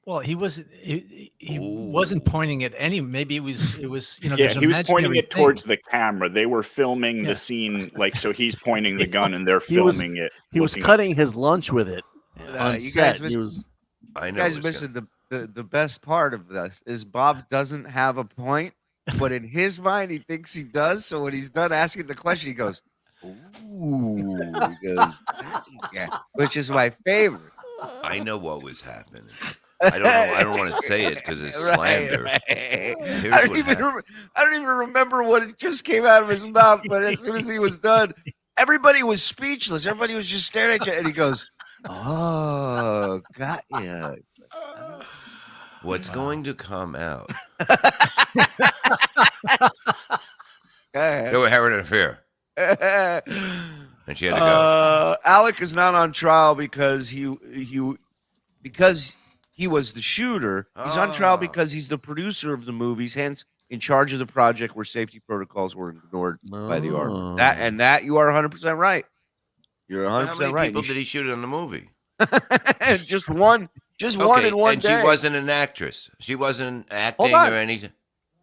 S12: Well, he wasn't. He wasn't pointing at any. Maybe it was. You know.
S2: Yeah, he was pointing
S12: imaginary
S2: it towards the camera. They were filming the scene, like so. He's pointing the gun, and they're filming it.
S10: He was cutting his lunch with it on
S11: You
S10: set.
S11: guys,
S10: He was.
S6: I
S11: you
S6: know.
S11: guys missing the best part of this is Bob doesn't have a point, but in his mind he thinks he does. So when he's done asking the question, he goes, "Ooh," he goes, yeah, which is my favorite.
S6: I know what was happening. I don't know. I don't want to say it because it's slander. Here's
S11: I
S6: what
S11: don't even remember what it just came out of his mouth. But as soon as he was done, everybody was speechless. Everybody was just staring at you, and he goes, "Oh, got ya."
S6: What's going to come out? They were having an affair. And she had to go.
S11: Alec is not on trial because he was the shooter. He's on trial because he's the producer of the movies, hence in charge of the project where safety protocols were ignored by the Army. That you are 100% right. You're 100%
S6: How many
S11: right.
S6: people did he shoot in the movie?
S11: Just one. Just one in one
S6: and
S11: day.
S6: she wasn't an actress. She wasn't acting or anything.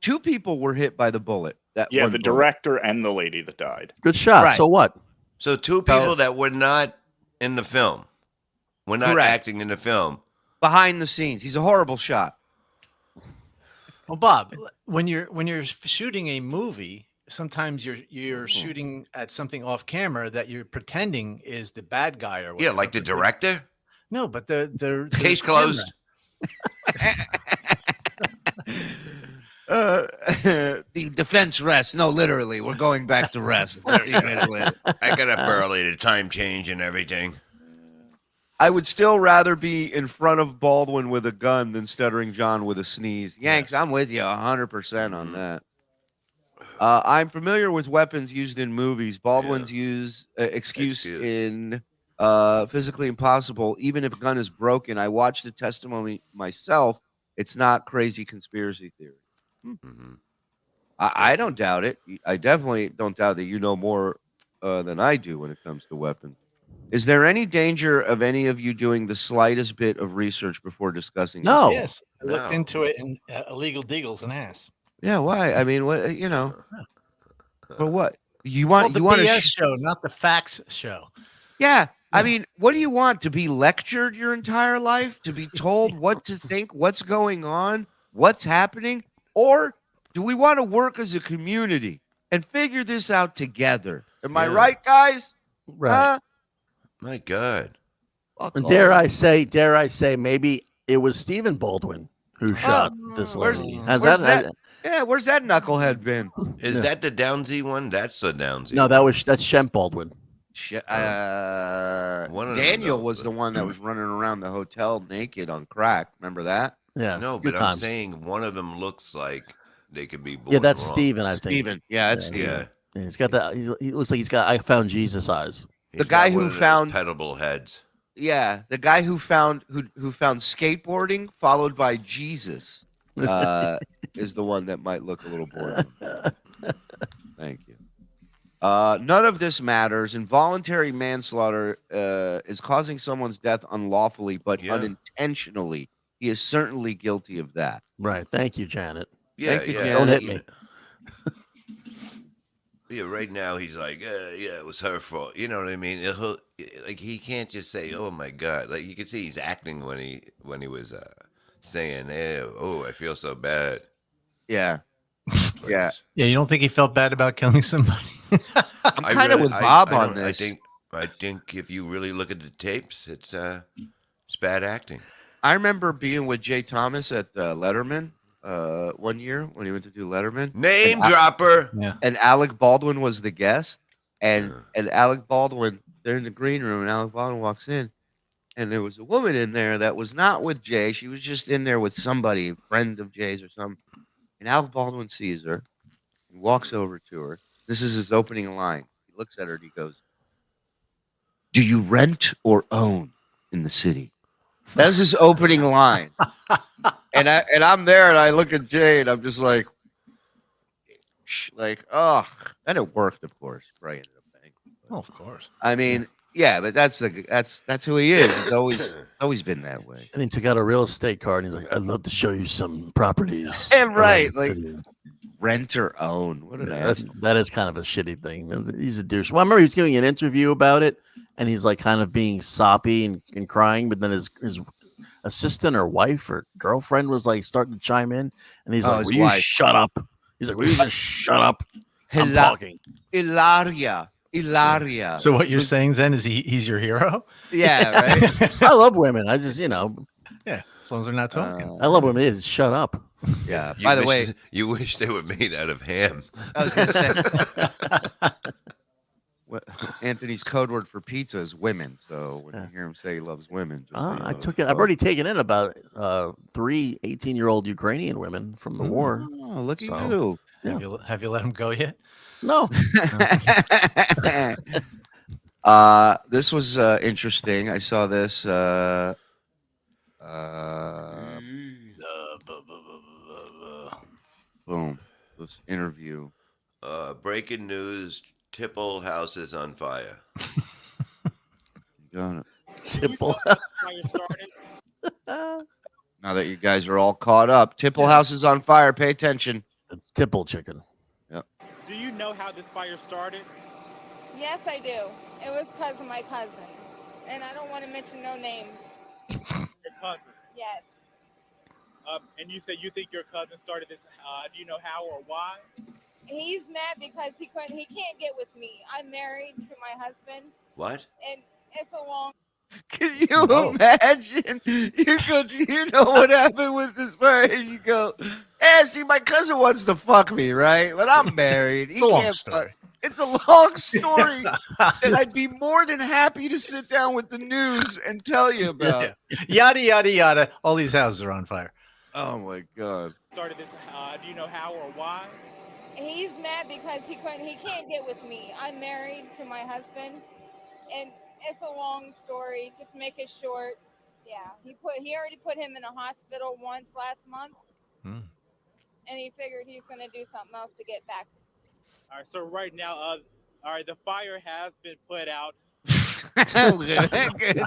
S11: 2 people were hit by the bullet.
S2: The director and the lady that died.
S10: Good shot.
S11: Right.
S10: So what?
S6: So 2 people that were not in the film, were not acting in the film.
S11: Behind the scenes, he's a horrible shot.
S12: Well, Bob, when you're shooting a movie, sometimes you're shooting at something off camera that you're pretending is the bad guy or whatever.
S6: Yeah, like the director.
S12: No, but the
S6: Case closed.
S11: The defense rests. No, literally, we're going back to rest. 30 minutes later.
S6: I got up early, the time change and everything.
S11: I would still rather be in front of Baldwin with a gun than Stuttering John with a sneeze. Yanks, I'm with you 100% on that. I'm familiar with weapons used in movies. Baldwin's excuse in Physically Impossible. Even if a gun is broken, I watched the testimony myself. It's not crazy conspiracy theory.
S6: Mm-hmm.
S11: I don't doubt it. I definitely don't doubt that you know more than I do when it comes to weapons. Is there any danger of any of you doing the slightest bit of research before discussing?
S10: No.
S11: This?
S12: I looked
S6: No.
S12: into it, and illegal deagle's an ass.
S11: Yeah, why? I mean, what for what? You
S12: Well,
S11: want
S12: the
S11: you want
S12: BS
S11: to
S12: show, not the facts show.
S11: Yeah, I mean, what do you want? To be lectured your entire life? To be told what to think, what's going on, what's happening? Or do we want to work as a community and figure this out together? Am I right, guys?
S10: Right.
S6: My God.
S10: And dare I say, maybe it was Stephen Baldwin who shot this lady.
S11: Where's that? Yeah, where's that knucklehead been?
S6: Is that the Downsy one? That's the Downsy.
S10: No, that's Shemp Baldwin.
S11: Daniel was the one that was running around the hotel naked on crack. Remember that?
S10: Yeah.
S6: No,
S10: good
S6: but I'm
S10: times.
S6: saying one of them looks like they could be born
S10: Yeah, that's
S6: wrong.
S10: Steven, I think.
S11: Steven. Yeah, that's Steven.
S10: Yeah, he's got that. He looks like he's got I found Jesus eyes.
S11: The guy who found
S6: petable heads.
S11: Yeah, the guy who found skateboarding followed by Jesus is the one that might look a little bored. Thank you. None of this matters. Involuntary manslaughter is causing someone's death unlawfully, but unintentionally. He is certainly guilty of that.
S10: Right. Thank you, Janet.
S6: Yeah,
S11: Thank you,
S6: yeah.
S11: Janet.
S10: Don't hit me.
S6: Yeah, right now he's like, yeah, it was her fault. You know what I mean? Like he can't just say, "Oh my God!" Like you can see he's acting when he was saying, "Oh, I feel so bad."
S11: Yeah, yeah.
S12: You don't think he felt bad about killing somebody?
S11: I'm kind of with Bob on this.
S6: I think if you really look at the tapes, it's bad acting.
S11: I remember being with Jay Thomas at Letterman one year when he went to do Letterman.
S6: Name dropper.
S12: Yeah.
S11: And Alec Baldwin was the guest. And Alec Baldwin, they're in the green room, and Alec Baldwin walks in, and there was a woman in there that was not with Jay. She was just in there with somebody, a friend of Jay's or something. And Alec Baldwin sees her and walks over to her. This is his opening line. He looks at her and he goes, "Do you rent or own in the city?" That's his opening line. And I'm there and I look at Jay and I'm just like, oh, and it worked, of course. Right ended up paying.
S12: Oh, of course.
S11: I mean, yeah, but that's who he is. It's always been that way.
S10: And he took out a real estate card and he's like, "I'd love to show you some properties."
S11: And right,
S10: around the
S11: like
S10: city."
S11: rent or own. What an ass.
S10: That is kind of a shitty thing. He's a douche. Well, I remember he was giving an interview about it, and he's like kind of being soppy and crying, but then his assistant or wife or girlfriend was like starting to chime in, and he's like, "Will you shut up?" He's like, "Will you just shut up? I'm talking."
S11: Ilaria.
S12: So what you're saying, Zen, is he's your hero?
S11: Yeah, right.
S10: I love women. I just,
S12: yeah, as long as they're not talking.
S10: I love women. Just shut up.
S11: Yeah. By the way,
S6: you wish they were made out of ham.
S11: I was gonna say. Anthony's code word for pizza is women. So when you hear him say he loves women, just
S10: I took it. I've already taken in about 3 18-year-old Ukrainian women from the war.
S11: Oh, look at you.
S12: Yeah. Have you let him go yet?
S10: No.
S11: This was interesting. I saw this. Boom. This interview.
S6: Breaking news: Tipple house is on fire.
S11: Got it.
S10: Tipple.
S11: Now that you guys are all caught up, Tipple house is on fire. Pay attention.
S10: It's Tipple chicken.
S11: Yep.
S15: Do you know how this fire started?
S16: Yes, I do. It was because of my cousin. And I don't want to mention no names.
S15: Your cousin?
S16: Yes.
S15: And you said you think your cousin started this. Do you know how or why?
S16: He's mad because he can't get with me. I'm married to my husband.
S6: What?
S16: And it's a long...
S11: Can you imagine? You go, do you know what happened with this marriage? You go, see, my cousin wants to fuck me, right? But I'm married. He can't fuck. It's a long story that I'd be more than happy to sit down with the news and tell you about.
S12: Yada, yada, yada. All these houses are on fire.
S11: Oh, my God.
S15: Started this. Do you know how or why?
S16: He's mad because he can't get with me. I'm married to my husband. And it's a long story. Just make it short. Yeah. He already put him in a hospital once last month. And he figured he's going to do something else to get back.
S15: All right. So right now, the fire has been put out.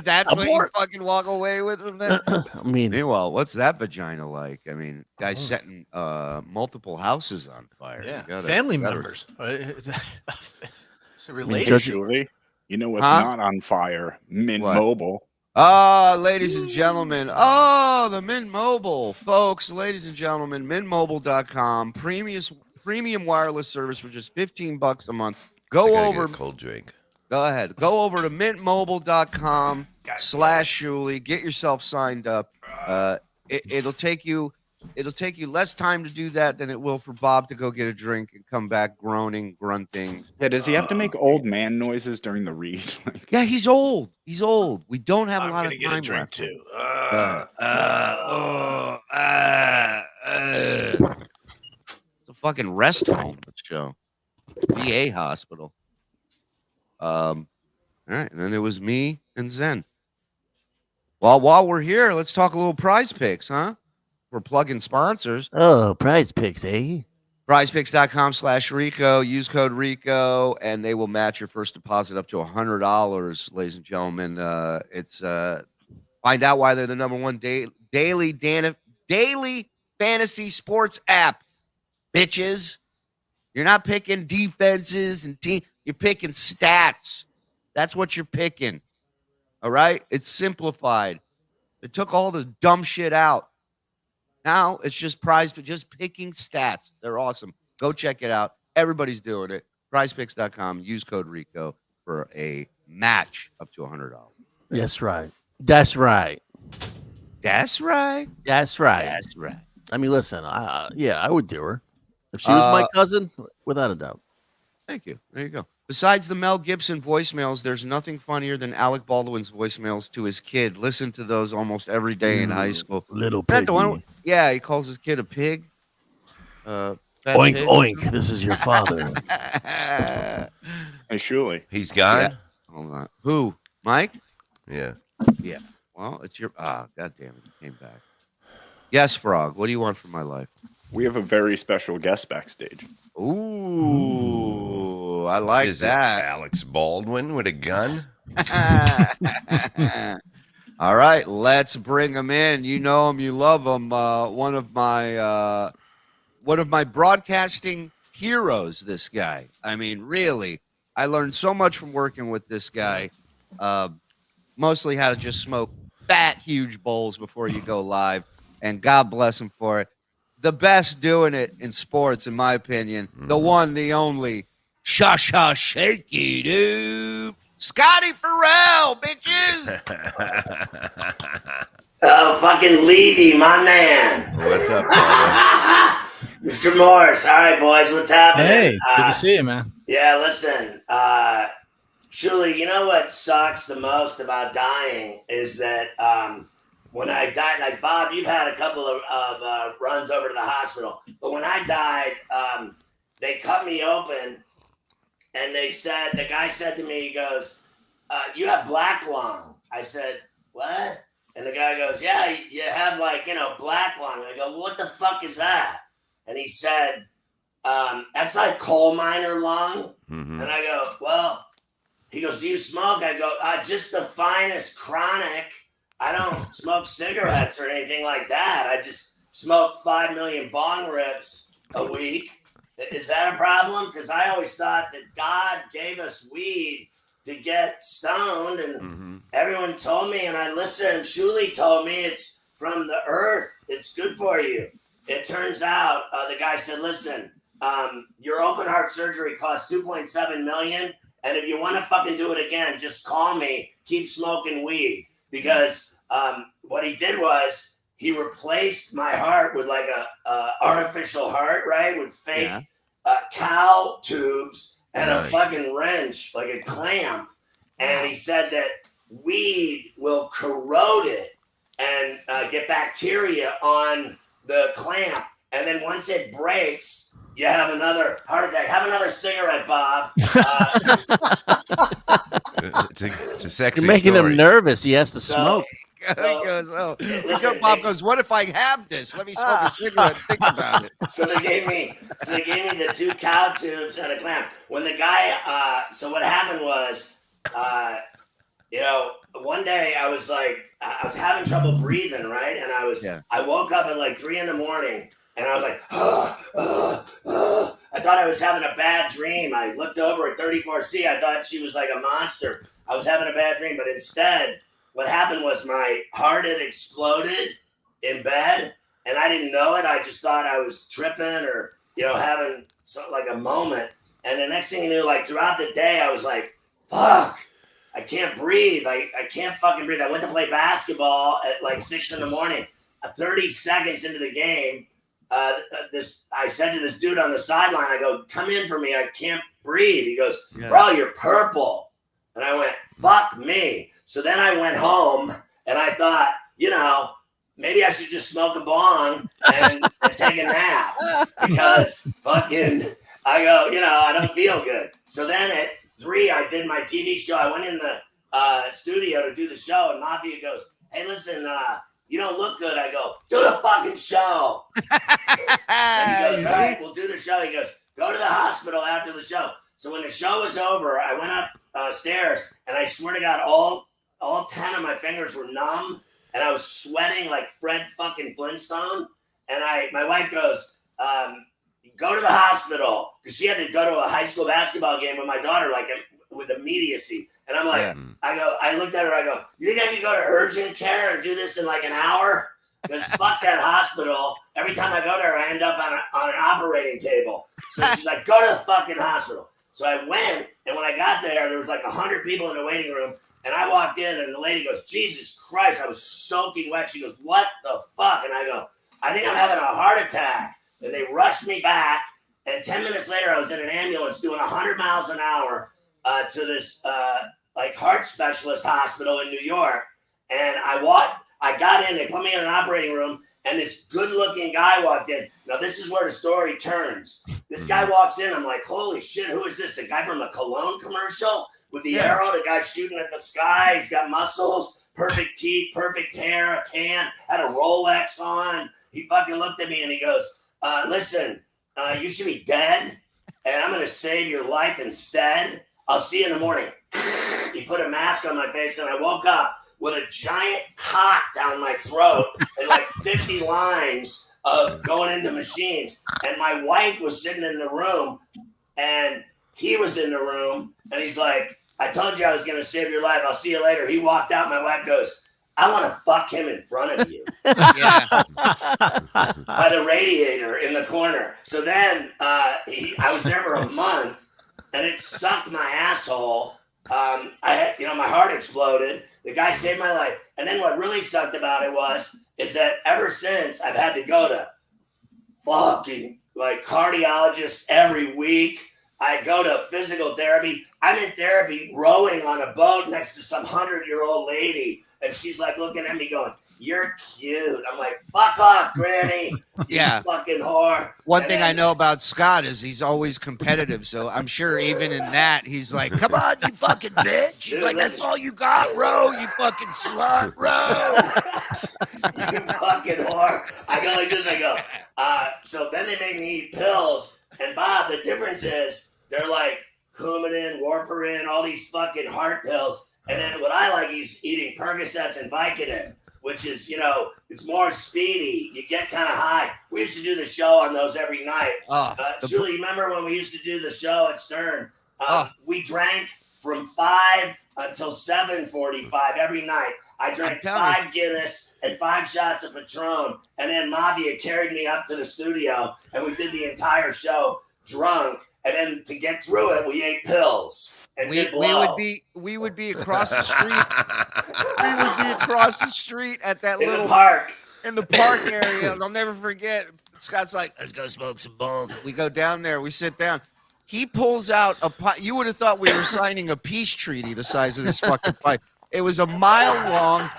S11: That's what you fucking walk away with from that.
S10: I mean,
S11: meanwhile, what's that vagina like? I mean, guys setting multiple houses on fire.
S12: Yeah, family members. It's a
S2: Hey,
S12: related.
S2: Shuli, you know what's
S11: Huh?
S2: not on fire? Mint
S11: What?
S2: Mobile.
S11: Oh, ladies and gentlemen. Oh, the Mint Mobile. Folks, ladies and gentlemen, mintmobile.com. Premium wireless service for just $15 a month. Go over.
S6: Get a cold drink.
S11: Go ahead. Go over to mintmobile.com/Shuli. Get yourself signed up. It'll take you less time to do that than it will for Bob to go get a drink and come back groaning, grunting.
S2: Yeah, does he have to make old man noises during the read?
S11: Yeah, he's old. He's old. We don't have a lot of
S1: Get a
S11: time
S1: drink
S11: left.
S1: too.
S11: It's a fucking rest home. Let's show. VA hospital. All right, and then it was me and Zen. Well, while we're here, let's talk a little prize picks, huh? We're plugging sponsors.
S10: Oh, prize picks, eh?
S11: Prizepicks.com/Rico. Use code Rico, and they will match your first deposit up to $100, ladies and gentlemen. It's find out why they're the number one daily fantasy sports app, bitches. You're not picking defenses and team. You're picking stats. That's what you're picking. All right? It's simplified. It took all the dumb shit out. Now it's just just picking stats. They're awesome. Go check it out. Everybody's doing it. Prizepicks.com. Use code Rico for a match up to $100.
S10: That's right. That's right.
S11: That's right.
S10: That's right.
S11: That's right.
S10: I mean, listen, I would do her. If she was my cousin, without a doubt.
S11: Thank you. There you go. Besides the Mel Gibson voicemails, there's nothing funnier than Alec Baldwin's voicemails to his kid. Listen to those almost every day in high school.
S10: Little
S11: Is that
S10: piggy.
S11: the one? Yeah, he calls his kid a pig. Fat
S10: Oink,
S11: pig.
S10: oink. This is your father.
S2: Hey, Shuli.
S6: He's gone?
S11: Yeah. Hold on. Who? Mike?
S6: Yeah.
S11: Yeah. Well, it's your... God damn it. He came back. Yes, Frog. What do you want from my life?
S2: We have a very special guest backstage.
S11: Ooh, I like
S6: Is it
S11: that.
S6: Alex Baldwin with a gun?
S11: All right, let's bring him in. You know him, you love him. One of my broadcasting heroes. This guy. I mean, really, I learned so much from working with this guy. Mostly how to just smoke fat, huge bowls before you go live, and God bless him for it. The best doing it in sports, in my opinion. The one, the only. Shasha Shaky, dude. Scotty Farrell, bitches.
S17: Oh, fucking Levy, my man.
S6: What's up, brother?
S17: Mr. Morris. All right, boys, what's happening?
S12: Hey, good to see you, man.
S17: Yeah, listen, Shuli, you know what sucks the most about dying is that when I died, like Bob, you've had a couple of runs over to the hospital, but when I died, they cut me open, and the guy said to me, he goes, you have black lung. I said, what? And the guy goes, yeah, you have black lung. I go, what the fuck is that? And he said, that's like coal miner lung.
S6: Mm-hmm.
S17: And I go, well, he goes, do you smoke? I go, just the finest chronic. I don't smoke cigarettes or anything like that. I just smoke 5 million bong rips a week. Is that a problem? Because I always thought that God gave us weed to get stoned, and everyone told me, and I listened. Shuli told me it's from the earth. It's good for you. It turns out the guy said, listen, your open heart surgery costs $2.7 million, and if you want to fucking do it again, just call me. Keep smoking weed. Because what he did was he replaced my heart with like a artificial heart, right? With fake cow tubes and a fucking wrench, like a clamp. And he said that weed will corrode it and get bacteria on the clamp. And then once it breaks, you have another heart attack. Have another cigarette, Bob.
S6: It's a sexy
S10: You're making
S6: story.
S10: him nervous. He has to smoke.
S11: Bob goes, what if I have this? Let me smoke a cigarette and think about it.
S17: So they gave me the 2 cow tubes and a clamp. When the guy, so what happened was, you know, one day I was like, I was having trouble breathing, right? And I woke up at like 3 a.m. and I was like, I thought I was having a bad dream. I looked over at 34C. I thought she was like a monster. I was having a bad dream, but instead, what happened was my heart had exploded in bed, and I didn't know it. I just thought I was tripping or, you know, having like a moment. And the next thing you knew, like throughout the day, I was like, fuck, I can't breathe. I can't fucking breathe. I went to play basketball at like 6 a.m. 30 seconds into the game, I said to this dude on the sideline, I go, come in for me. I can't breathe. He goes, bro, you're purple. And I went, fuck me. So then I went home and I thought, you know, maybe I should just smoke a bong and take a nap because fucking, I go, you know, I don't feel good. So then at 3, I did my TV show. I went in the studio to do the show, and Mafia goes, hey, listen, you don't look good. I go, do the fucking show. And he goes, all right, we'll do the show. He goes, go to the hospital after the show. So when the show was over, I went upstairs, and I swear to God, all 10 of my fingers were numb, and I was sweating like Fred fucking Flintstone. And my wife goes, go to the hospital, because she had to go to a high school basketball game with my daughter, like with immediacy. And I'm like, I looked at her, I go, you think I could go to urgent care and do this in like an hour? Because fuck that hospital. Every time I go there, I end up on an operating table. So she's like, go to the fucking hospital. So I went, and when I got there was like 100 people in the waiting room. And I walked in, and the lady goes, Jesus Christ, I was soaking wet. She goes, what the fuck? And I go, I think I'm having a heart attack. And they rushed me back. And 10 minutes later, I was in an ambulance doing 100 miles an hour to this like heart specialist hospital in New York. And I got in, they put me in an operating room, and this good-looking guy walked in. Now, this is where the story turns. This guy walks in, I'm like, holy shit, who is this? The guy from the Cologne commercial with the arrow, the guy shooting at the sky. He's got muscles, perfect teeth, perfect hair, a tan, had a Rolex on. He fucking looked at me, and he goes, listen, you should be dead, and I'm going to save your life instead. I'll see you in the morning. He put a mask on my face, and I woke up with a giant cock down my throat and like 50 lines of going into machines. And my wife was sitting in the room, and he was in the room, and he's like, I told you I was going to save your life. I'll see you later. He walked out. My wife goes, I want to fuck him in front of you. By the radiator in the corner. So then I was there for a month, and it sucked my asshole. I had, you know, my heart exploded. The guy saved my life. And then what really sucked about it is that ever since I've had to go to fucking like cardiologists every week. I go to physical therapy. I'm in therapy rowing on a boat next to some 100-year-old lady. And she's like looking at me going, you're cute. I'm like, fuck off, Granny. You fucking whore.
S11: One thing I know about Scott is he's always competitive. So I'm sure even in that, he's like, come on, you fucking bitch. He's like, that's all you got, row, you fucking slut, row.
S17: You fucking whore. I go like this, I go. So then they make me eat pills. And Bob, the difference is they're like Coumadin, warfarin, all these fucking heart pills. And then what I like is eating Percocets and Vicodin, which is, you know, it's more speedy. You get kind of high. We used to do the show on those every night. Shuli, remember when we used to do the show at Stern? We drank from 5 until 7:45 every night. I drank 5 Guinness and 5 shots of Patron. And then Mafia carried me up to the studio, and we did the entire show drunk. And then to get through it, we ate pills. And
S11: we would be across the street. We would be across the street at that
S17: in
S11: little
S17: park.
S11: In the park area. And I'll never forget. Scott's like, let's go smoke some bowls. We go down there. We sit down. He pulls out a pipe. You would have thought we were signing a peace treaty the size of this fucking pipe. It was a mile long.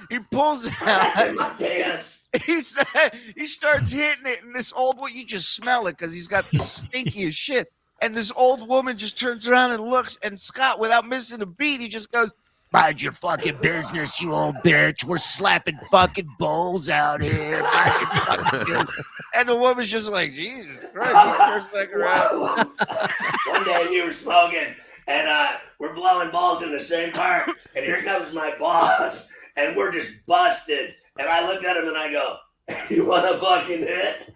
S11: He pulls it out.
S17: My pants.
S11: He starts hitting it, and this old woman, you just smell it because he's got the stinkiest shit. And this old woman just turns around and looks, and Scott, without missing a beat, he just goes, mind your fucking business, you old bitch. We're slapping fucking bowls out here. And the woman's just like, Jesus Christ. He turns back around.
S17: One day we were smoking, and we're blowing balls in the same park, and here comes my boss, and we're just busted. And I looked at him and I go, "You want to fucking hit?"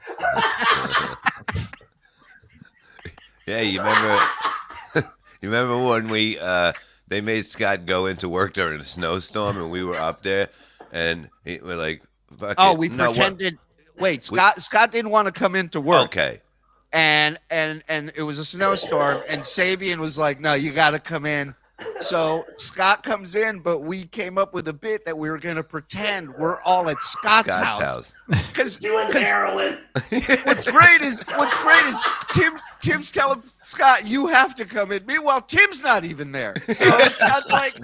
S6: Yeah, you remember? You remember when they made Scott go into work during a snowstorm, and we were up there, and we're like, "Fuck
S11: Oh,
S6: it."
S11: we
S6: No, what-
S11: pretended. Wait, Scott didn't want to come into work.
S6: Okay.
S11: And it was a snowstorm, and Sabian was like, "No, you got to come in." So Scott comes in, but we came up with a bit that we were going to pretend we're all at Scott's house. Because
S17: doing heroin.
S11: What's great is Tim's telling Scott, "You have to come in." Meanwhile, Tim's not even there. So Scott's like,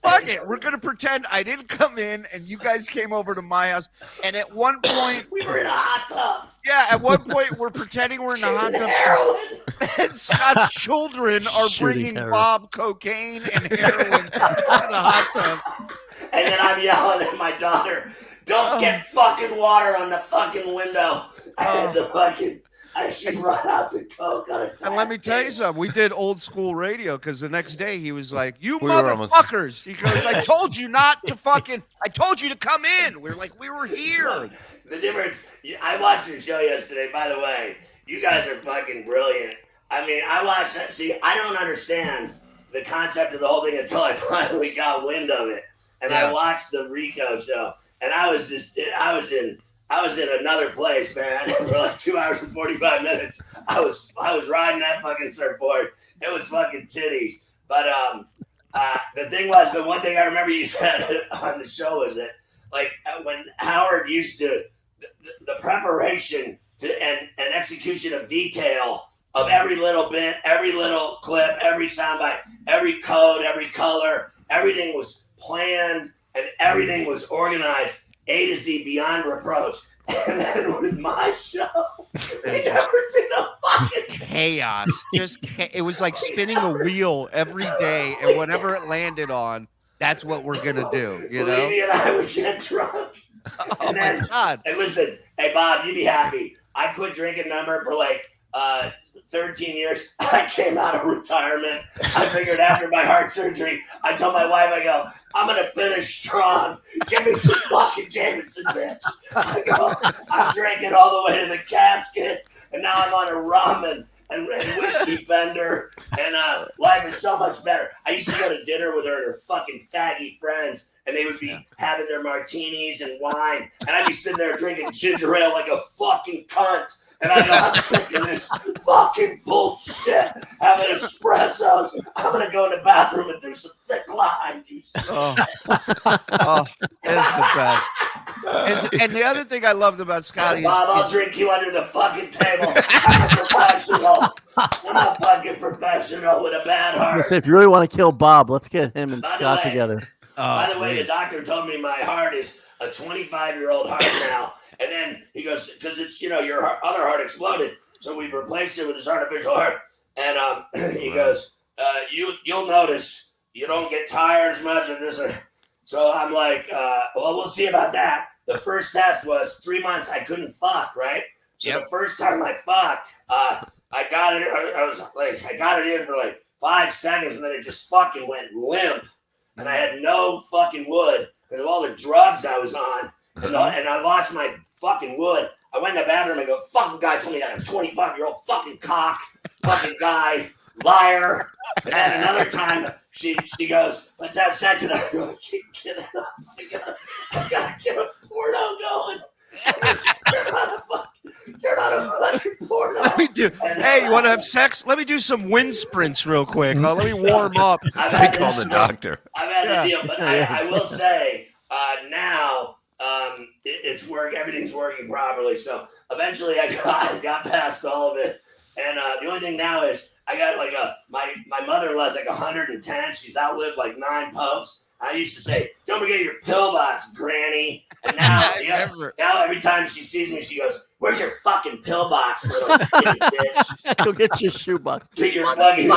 S11: "Fuck it, we're gonna pretend I didn't come in, and you guys came over to my house." And at one point,
S17: we were in a hot tub.
S11: Yeah, at one point we're pretending we're in a hot tub, and Scott's children are bringing Bob cocaine and heroin to the hot tub.
S17: And then I'm yelling at my daughter, "Don't get fucking water on the fucking window." I had to fucking, she brought out the coke on it.
S11: And let me tell you something. We did old school radio because the next day he was like, "You
S6: We were almost-
S11: motherfuckers." He goes, "I told you not to fucking, I told you to come in." We're like, "We were here."
S17: The difference, I watched your show yesterday, by the way. You guys are fucking brilliant. I mean, I watched that. See, I don't understand the concept of the whole thing until I finally got wind of it. And I watched the Rico show, and I was in another place, man. For like 2 hours and 45 minutes. I was riding that fucking surfboard. It was fucking titties. But the thing was, the one thing I remember you said on the show was that, like, when Howard used to, the preparation to and execution of detail of every little bit, every little clip, every soundbite, every code, every color, everything was planned and everything was organized A to Z beyond reproach. And then with my show, they never did a fucking
S11: Chaos. It was like spinning a wheel every day, and whatever it landed on, that's what we're gonna do. You know?
S17: Levy and I would get drunk.
S11: Oh my God.
S17: And listen, hey Bob, you'd be happy. I quit drinking number for like 13 years. I came out of retirement. I figured after my heart surgery, I told my wife, I go, "I'm gonna finish strong. Give me some fucking Jameson, bitch." I go, I'm drinking all the way to the casket, and now I'm on a rum and whiskey bender, and life is so much better. I used to go to dinner with her and her fucking faggy friends, and they would be having their martinis and wine, and I'd be sitting there drinking ginger ale like a fucking cunt. And I go, "I'm sick of this fucking bullshit. Having espressos. I'm gonna go in the bathroom and do some thick lime juice."
S11: Oh, it's the best. And the other thing I loved about Scotty
S17: Bob, I'll drink you under the fucking table. I'm a professional. I'm a fucking professional with a bad heart.
S10: Say, if you really want to kill Bob, let's get him and
S17: By the
S10: Scott
S17: way-
S10: together.
S17: By the way, the doctor told me my heart is a 25-year-old heart now. And then he goes, because it's, your other heart exploded. So we replaced it with this artificial heart. And he goes, you'll notice you don't get tired as much of this. So I'm like, well, we'll see about that. The first test was 3 months I couldn't fuck, right? So the first time I fucked, I got it. I got it in for like 5 seconds, and then it just fucking went limp. And I had no fucking wood because of all the drugs I was on. And I lost my fucking wood. I went in the bathroom and go, "Fucking guy told me I got a 25-year-old fucking cock, fucking guy, liar." And then another time she goes, "Let's have sex." And I go, "Get it up. I gotta get a porno going." Turn on a fucking porno.
S11: Let me do. Hey, you want to have sex? Let me do some wind sprints real quick. Let me warm up.
S6: I call the doctor.
S17: I've had to deal, but I will say now it's everything's working properly. So eventually I got past all of it, and the only thing now is I got like my mother-in-law's like 110. She's outlived like 9 popes. I used to say, "Don't forget your pillbox, Granny." And now, now every time she sees me, she goes, "Where's your fucking pillbox, little skinny bitch?
S10: Go get your shoebox.
S17: Get your fucking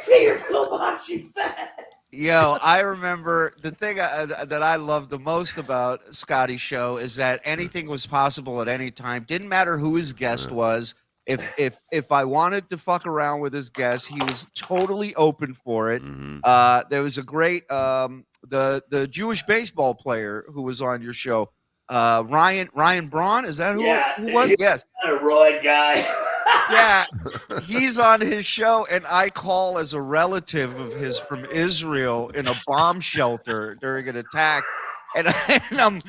S17: get your pillbox, you fat."
S11: Yo, I remember the thing that I loved the most about Scotty's show is that anything was possible at any time. Didn't matter who his guest was. If I wanted to fuck around with his guests, he was totally open for it. There was a great the Jewish baseball player who was on your show, Ryan Braun. Is that who it was? Yes,
S17: a roid guy.
S11: Yeah, he's on his show, and I call as a relative of his from Israel in a bomb shelter during an attack, and I'm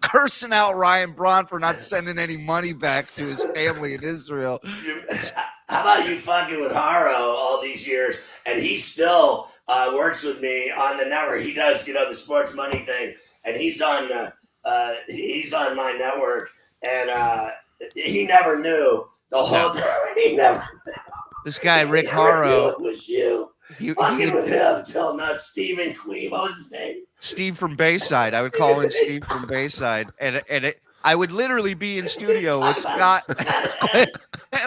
S11: cursing out Ryan Braun for not sending any money back to his family in Israel.
S17: How about you fucking with Haro all these years, and he still works with me on the network. He does, the sports money thing, and he's on my network, and he never knew. The whole time, he never.
S11: This guy Rick Haro.
S17: It was you. Fucking with him till now. Stephen Queen. What was his name?
S11: Steve from Bayside. I would call him Steve from Bayside, and I would literally be in studio with Scott,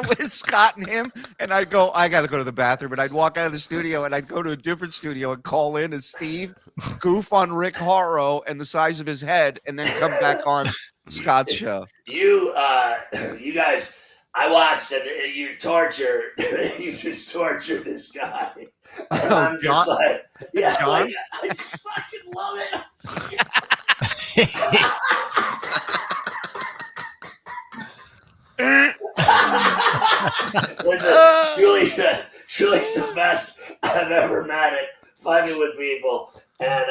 S11: with Scott and him, and I'd go, I got to go to the bathroom, and I'd walk out of the studio, and I'd go to a different studio and call in as Steve, goof on Rick Haro and the size of his head, and then come back on Scott's show.
S17: You guys. I watched it. You just torture this guy. And I'm just like, yeah,
S11: John?
S17: like, I just fucking love it. Listen, Julie's the best I've ever met at fucking with people, and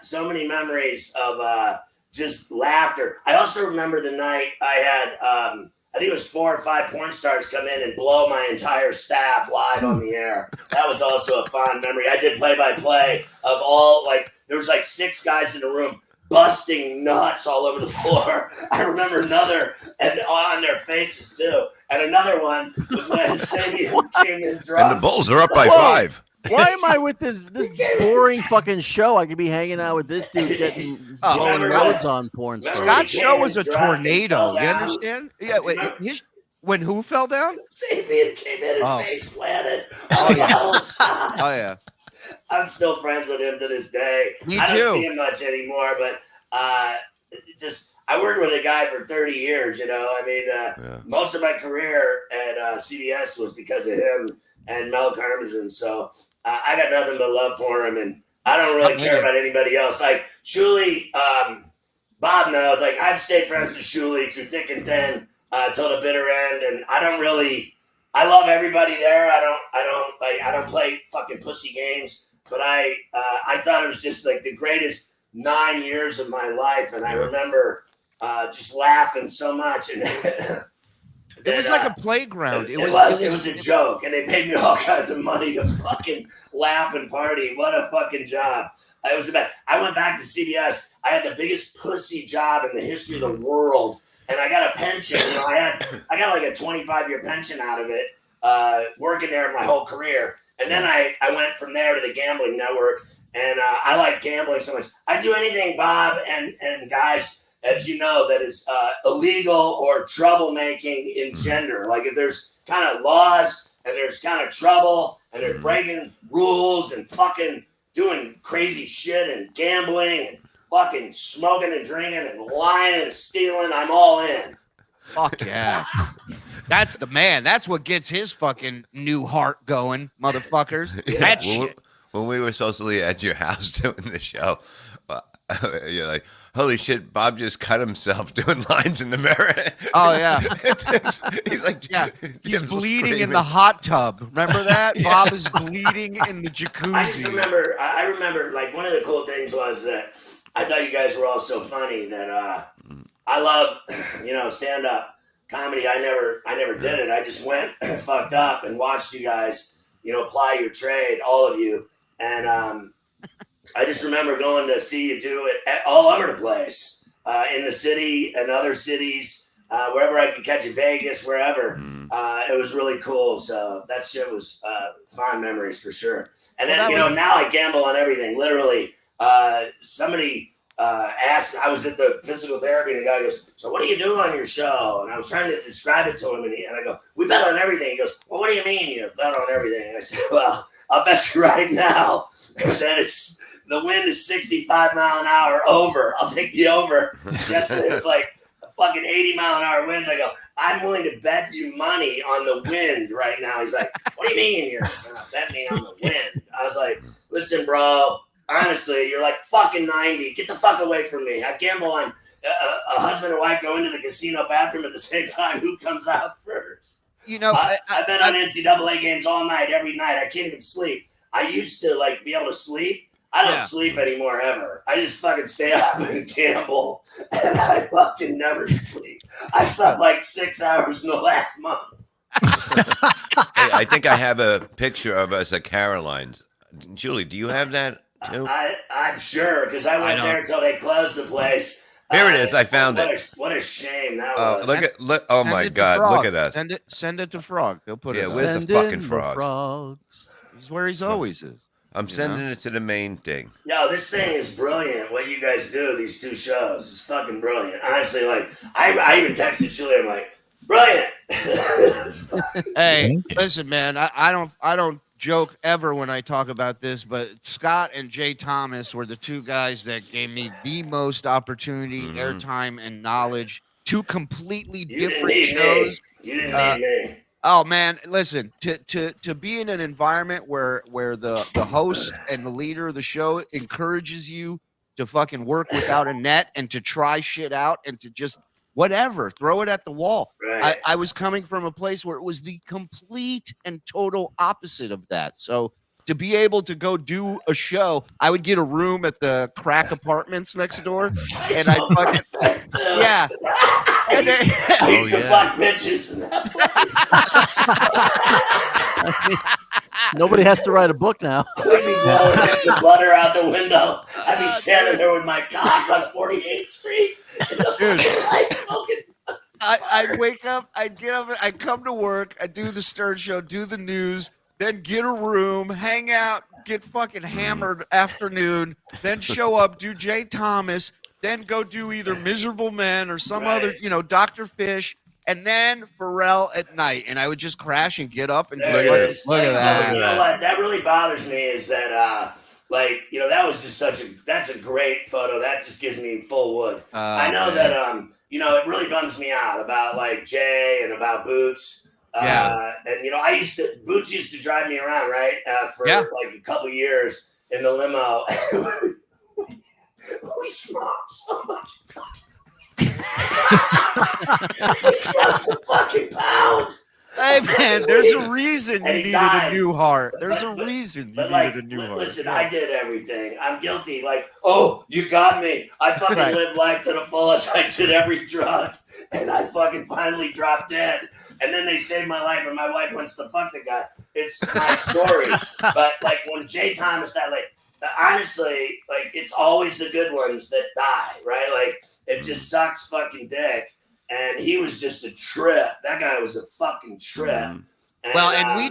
S17: so many memories of just laughter. I also remember the night I had. I think it was 4 or 5 porn stars come in and blow my entire staff live on the air. That was also a fond memory. I did play-by-play of all, there was 6 guys in the room busting nuts all over the floor. I remember another, and on their faces too. And another one was when Sabian came in drunk.
S6: And the Bulls are up by 5.
S10: Why am I with this boring fucking show? I could be hanging out with this dude getting blowing loads on porn.
S11: Scott's show was a tornado. You understand? Yeah. Wait, when who fell down?
S17: Sabian came in and face planted.
S11: Oh yeah.
S17: I'm still friends with him to this day.
S11: Me
S17: I don't
S11: too.
S17: see him much anymore, but I worked with a guy for 30 years. Most of my career at CBS was because of him and Mel Karmazin. So I got nothing but love for him, and I don't really care about anybody else. Like Shuli, Bob knows. I've stayed friends with Shuli through thick and thin till the bitter end, and I love everybody there. I don't play fucking pussy games, but I thought it was just the greatest 9 years of my life, and I remember just laughing so much. And
S11: it was like a playground. It
S17: was a joke, and they paid me all kinds of money to fucking laugh and party. What a fucking job! It was the best. I went back to CBS. I had the biggest pussy job in the history of the world, and I got a pension. I got a 25-year pension out of it, working there my whole career. And then I went from there to the gambling network, and I like gambling so much. I'd do anything, Bob and guys, as you know, that is illegal or troublemaking in gender. If there's kind of laws and there's kind of trouble and there's breaking rules and fucking doing crazy shit and gambling and fucking smoking and drinking and lying and stealing, I'm all in.
S11: Fuck yeah. That's the man. That's what gets his fucking new heart going, motherfuckers.
S6: Yeah.
S11: That shit.
S6: When we were supposedly at your house doing the show, you're like, holy shit, Bob just cut himself doing lines in the mirror.
S11: Oh, yeah.
S6: He's like,
S11: yeah, he's
S6: Tim's
S11: bleeding in
S6: screaming.
S11: the hot tub. Remember that?
S6: Yeah.
S11: Bob is bleeding in the jacuzzi.
S17: I remember one of the cool things was that I thought you guys were all so funny that I love, stand-up comedy. I never did it. I just went fucked up and watched you guys, ply your trade, all of you. And I just remember going to see you do it all over the place, in the city and other cities, wherever I could catch you, Vegas, wherever. It was really cool. So that shit was fond memories for sure. And then, now I gamble on everything. Literally, somebody asked, I was at the physical therapy, and the guy goes, so what do you do on your show? And I was trying to describe it to him, and I go, we bet on everything. He goes, well, what do you mean you bet on everything? I said, well, I'll bet you right now that the wind is 65 mile an hour over. I'll take the over. Yesterday it was fucking 80-mile-an-hour winds. I go, I'm willing to bet you money on the wind right now. He's like, what do you mean you're gonna bet me on the wind? I was like, listen, bro, honestly, you're like fucking 90. Get the fuck away from me. I gamble on a husband and wife go into the casino bathroom at the same time. Who comes out first?
S11: You know,
S17: I bet on NCAA games all night, every night. I can't even sleep. I used to like be able to sleep. I don't sleep anymore ever. I just fucking stay up and gamble, and I fucking never sleep. I slept like 6 hours in the last month.
S6: Hey, I think I have a picture of us at Caroline's. Julie, do you have that too?
S17: I'm sure, because I went there until they closed the place.
S6: Here it is. I found it.
S17: What a shame that was.
S6: Look! Oh my God! Look at us.
S11: Send it to Frog. He'll put it.
S6: Yeah, where's the fucking Frog?
S11: He's where he's always is.
S6: I'm sending it to the main thing.
S17: Yo, this thing is brilliant. What you guys do, these two shows, is fucking brilliant. Honestly, like I even texted Shuli. I'm like, brilliant.
S11: Hey, listen, man. I don't joke ever when I talk about this, but Scott and Jay Thomas were the two guys that gave me the most opportunity, airtime, and knowledge. Two completely different shows.
S17: You didn't need me.
S11: Oh man, listen, to be in an environment where the host and the leader of the show encourages you to fucking work without a net and to try shit out and to just whatever, throw it at the wall.
S17: Right.
S11: I was coming from a place where it was the complete and total opposite of that. So to be able to go do a show, I would get a room at the crack apartments next door, and I fucking yeah. And then,
S17: I used to fuck bitches.
S10: Nobody has to write a book now.
S17: We'd be blowing bits of butter out the window. I'd be standing there with my cock on 48th Street.
S11: Dude.
S17: Smoking.
S11: I'd wake up, I'd get up, I'd come to work, I'd do the Stern Show, do the news, then get a room, hang out, get fucking hammered afternoon, then show up, do Jay Thomas, then go do either Miserable Men or some other, Dr. Fish, and then Pharrell at night. And I would just crash and get up and just look at that.
S17: You know what? That really bothers me is that, that was just that's a great photo. That just gives me full wood. I know that, it really bums me out about like Jay and about Boots. And Boots used to drive me around, right? For like a couple years in the limo. We smoked so much. We smoked a fucking pound.
S11: Hey man, there's a reason you needed a new heart. There's a reason you needed a new heart.
S17: Listen, I did everything. I'm guilty. Like, oh, you got me. I fucking lived life to the fullest. I did every drug, and I fucking finally dropped dead. And then they saved my life, and my wife wants to fuck the guy. It's my story. But like when Jay Thomas died, like. Honestly, like it's always the good ones that die, right? Like it just sucks fucking dick. And he was just a trip. That guy was a fucking trip. And,
S11: we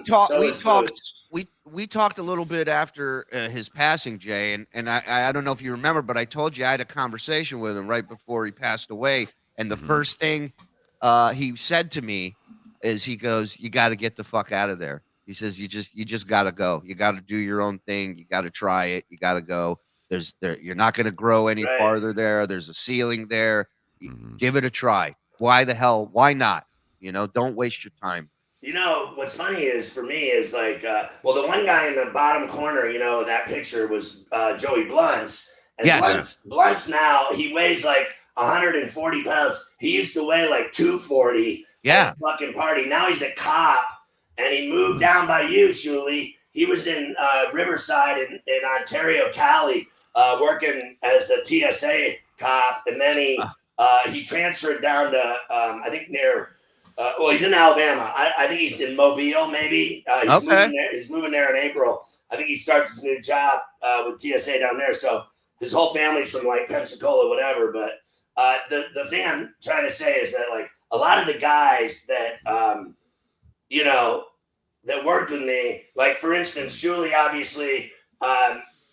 S11: talked a little bit after his passing, Jay, and I don't know if you remember, but I told you I had a conversation with him right before he passed away. And the first thing he said to me is he goes, "You got to get the fuck out of there." He says, you just got to go. You got to do your own thing. You got to try it. You got to go. You're not going to grow any farther there. There's a ceiling there. Give it a try. Why the hell? Why not? Don't waste your time.
S17: What's funny is for me is like, the one guy in the bottom corner, that picture was Joey Blunts. And Blunts now, he weighs like 140 pounds. He used to weigh like 240.
S11: Yeah.
S17: Fucking party. Now he's a cop. And he moved down by you, Shuli. He was in Riverside in Ontario, Cali, working as a TSA cop. And then he transferred down to, I think near, he's in Alabama. I think he's in Mobile, maybe. He's moving there in April. I think he starts his new job with TSA down there. So his whole family's from like Pensacola, whatever. But the thing I'm trying to say is that like a lot of the guys that, that worked with me, like for instance, Shuli, obviously,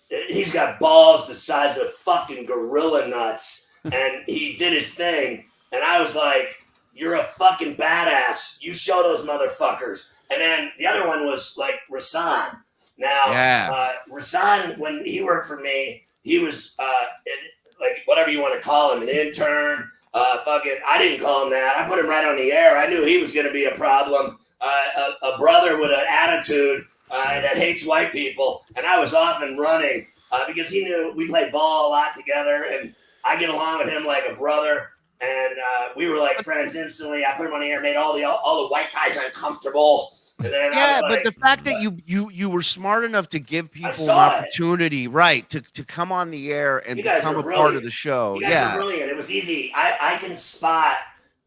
S17: he's got balls the size of fucking gorilla nuts, and he did his thing, and I was like, you're a fucking badass. You show those motherfuckers. And then the other one was like Rasan. Now, Rasan, when he worked for me, he was like whatever you want to call him, an intern. I didn't call him that. I put him right on the air. I knew he was going to be a problem. A brother with an attitude that hates white people. And I was off and running because he knew we played ball a lot together. And I get along with him like a brother. And we were like friends instantly. I put him on the air, made all the white guys uncomfortable. And then
S11: but the fact that you were smart enough to give people an opportunity, right, to come on the air and become a part of the show.
S17: You guys are brilliant. It was easy. I can spot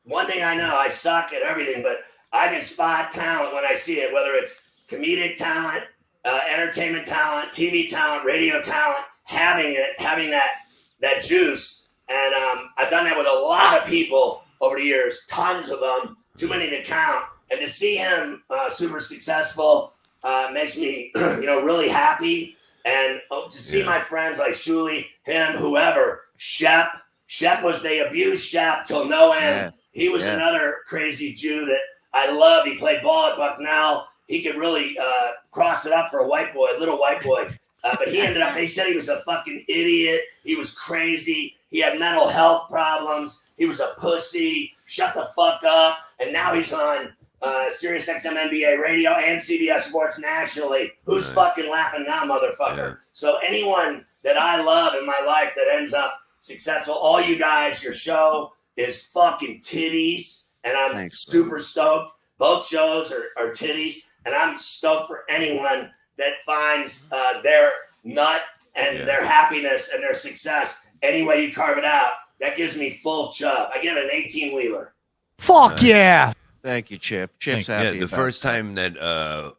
S17: one thing. I know I suck at everything, but I can spot talent when I see it, whether it's comedic talent, entertainment talent, TV talent, radio talent, having that juice. And I've done that with a lot of people over the years, tons of them, too many to count. And to see him super successful makes me, really happy. And to see my friends like Shuli, him, whoever, Shep was, they abused Shep till no end.
S11: Yeah.
S17: He was another crazy Jew that I loved. He played ball at Bucknell. He could really cross it up for a little white boy. But he ended up, they said he was a fucking idiot. He was crazy. He had mental health problems. He was a pussy. Shut the fuck up. And now he's on Sirius XM NBA radio and CBS Sports nationally. Who's fucking laughing now, motherfucker? Yeah. So anyone that I love in my life that ends up successful, all you guys, your show is fucking titties. And I'm super stoked. Both shows are titties. And I'm stoked for anyone that finds their nut and their happiness and their success any way you carve it out. That gives me full chub. I get an 18-wheeler.
S12: Fuck yeah.
S11: Thank you, Chip. Chip's happy.
S6: Yeah, the first time that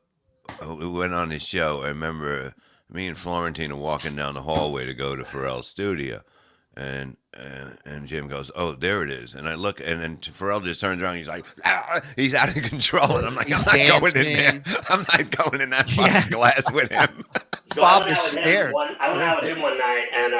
S6: we went on his show, I remember me and Florentine walking down the hallway to go to Pharrell's studio. And Jim goes, "Oh, there it is." And I look, and then Pharrell just turns around. He's like, he's out of control. And I'm like, I'm not going in there. I'm not going in that fucking glass with him.
S17: So Bob was scared. I went out with him one night, and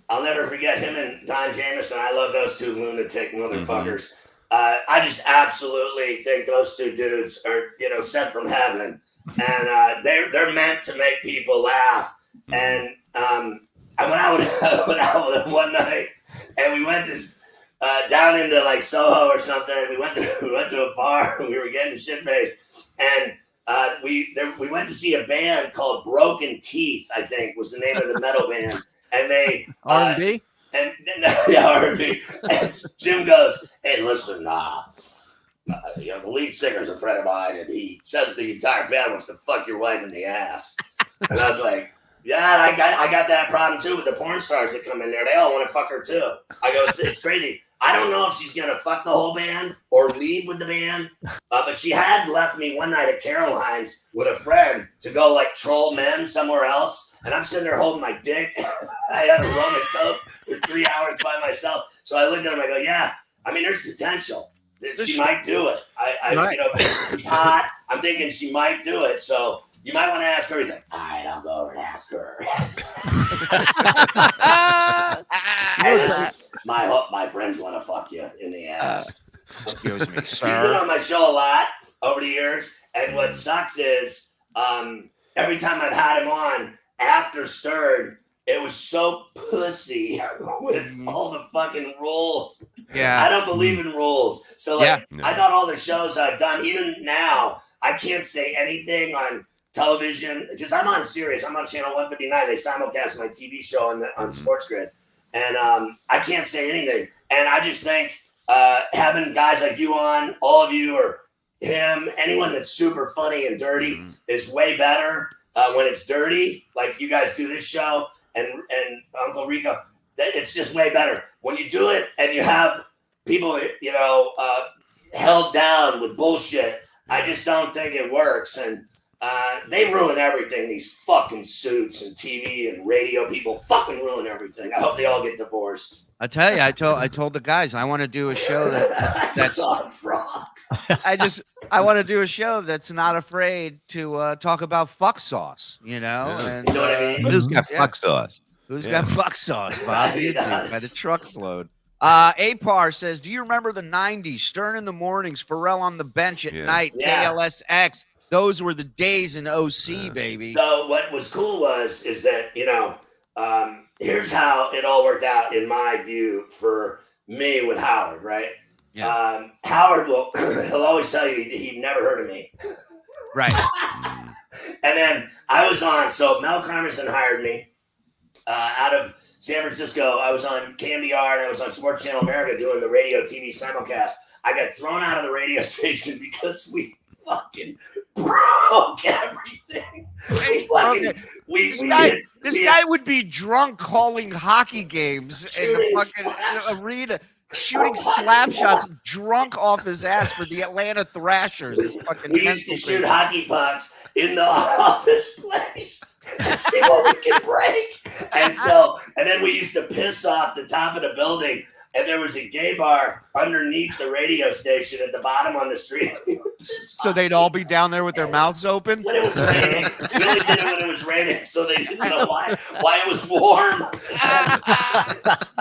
S17: I'll never forget him and Don Jameson. I love those two lunatic motherfuckers. I just absolutely think those two dudes are, sent from heaven, and they're meant to make people laugh. And I went out with them one night, and we went to down into like Soho or something. And we went to a bar, and we were getting shit faced, and we went to see a band called Broken Teeth. I think was the name of the metal band, and they
S12: R&B.
S17: And R&B. And Jim goes, "Hey, listen, the lead singer's a friend of mine, and he says the entire band wants to fuck your wife in the ass." And I was like, "Yeah, I got that problem too with the porn stars that come in there. They all want to fuck her too." I go, "It's crazy. I don't know if she's gonna fuck the whole band or leave with the band, but she had left me one night at Caroline's with a friend to go like troll men somewhere else, and I'm sitting there holding my dick. I had a rum and coke for 3 hours by myself. So I looked at him. I go, yeah. I mean, there's potential. She might do it. She's hot. I'm thinking she might do it. So you might want to ask her." He's like, "All right, I'll go over and ask her." My friends want to fuck you in the ass.
S11: Excuse me,
S17: He's been on my show a lot over the years, and what sucks is every time I've had him on after Stern, it was so pussy with all the fucking rules.
S11: Yeah,
S17: I don't believe in rules. So I thought all the shows I've done, even now, I can't say anything on television because I'm on Sirius. I'm on channel 159. They simulcast my TV show on Sports Grid, and I can't say anything. And I just think having guys like you on, all of you, or him, anyone that's super funny and dirty is way better when it's dirty, like you guys do this show. And Uncle Rico, it's just way better when you do it and you have people, held down with bullshit. I just don't think it works, and they ruin everything. These fucking suits and TV and radio people fucking ruin everything. I hope they all get divorced.
S11: I tell you, I told the guys I want to do a show that's I want to do a show that's not afraid to talk about fuck sauce, And,
S17: you know what I mean?
S7: Who's got fuck sauce?
S11: Who's got fuck sauce, Bob? By the truckload. Apar says, "Do you remember the 90s? Stern in the mornings, Pharrell on the bench at night, KLSX. Those were the days in OC, baby."
S17: So what was cool is that, here's how it all worked out in my view for me with Howard, right?
S18: Yeah.
S17: Howard will he'll always tell you he never heard of me.
S18: Right.
S17: And then I was on, so Mel Carmenson hired me out of San Francisco. I was on KMBR and I was on Sports Channel America doing the radio TV simulcast. I got thrown out of the radio station because we fucking broke everything.
S11: This guy would be drunk calling hockey games in the fucking arena, shooting slap shots, drunk off his ass for the Atlanta Thrashers.
S17: We used to shoot hockey pucks in the office place and see what we could break. And then we used to piss off the top of the building. And there was a gay bar underneath the radio station at the bottom on the street.
S11: So they'd all be down there with their mouths open?
S17: When it was raining. We only did it when it was raining, so they didn't know why it was warm.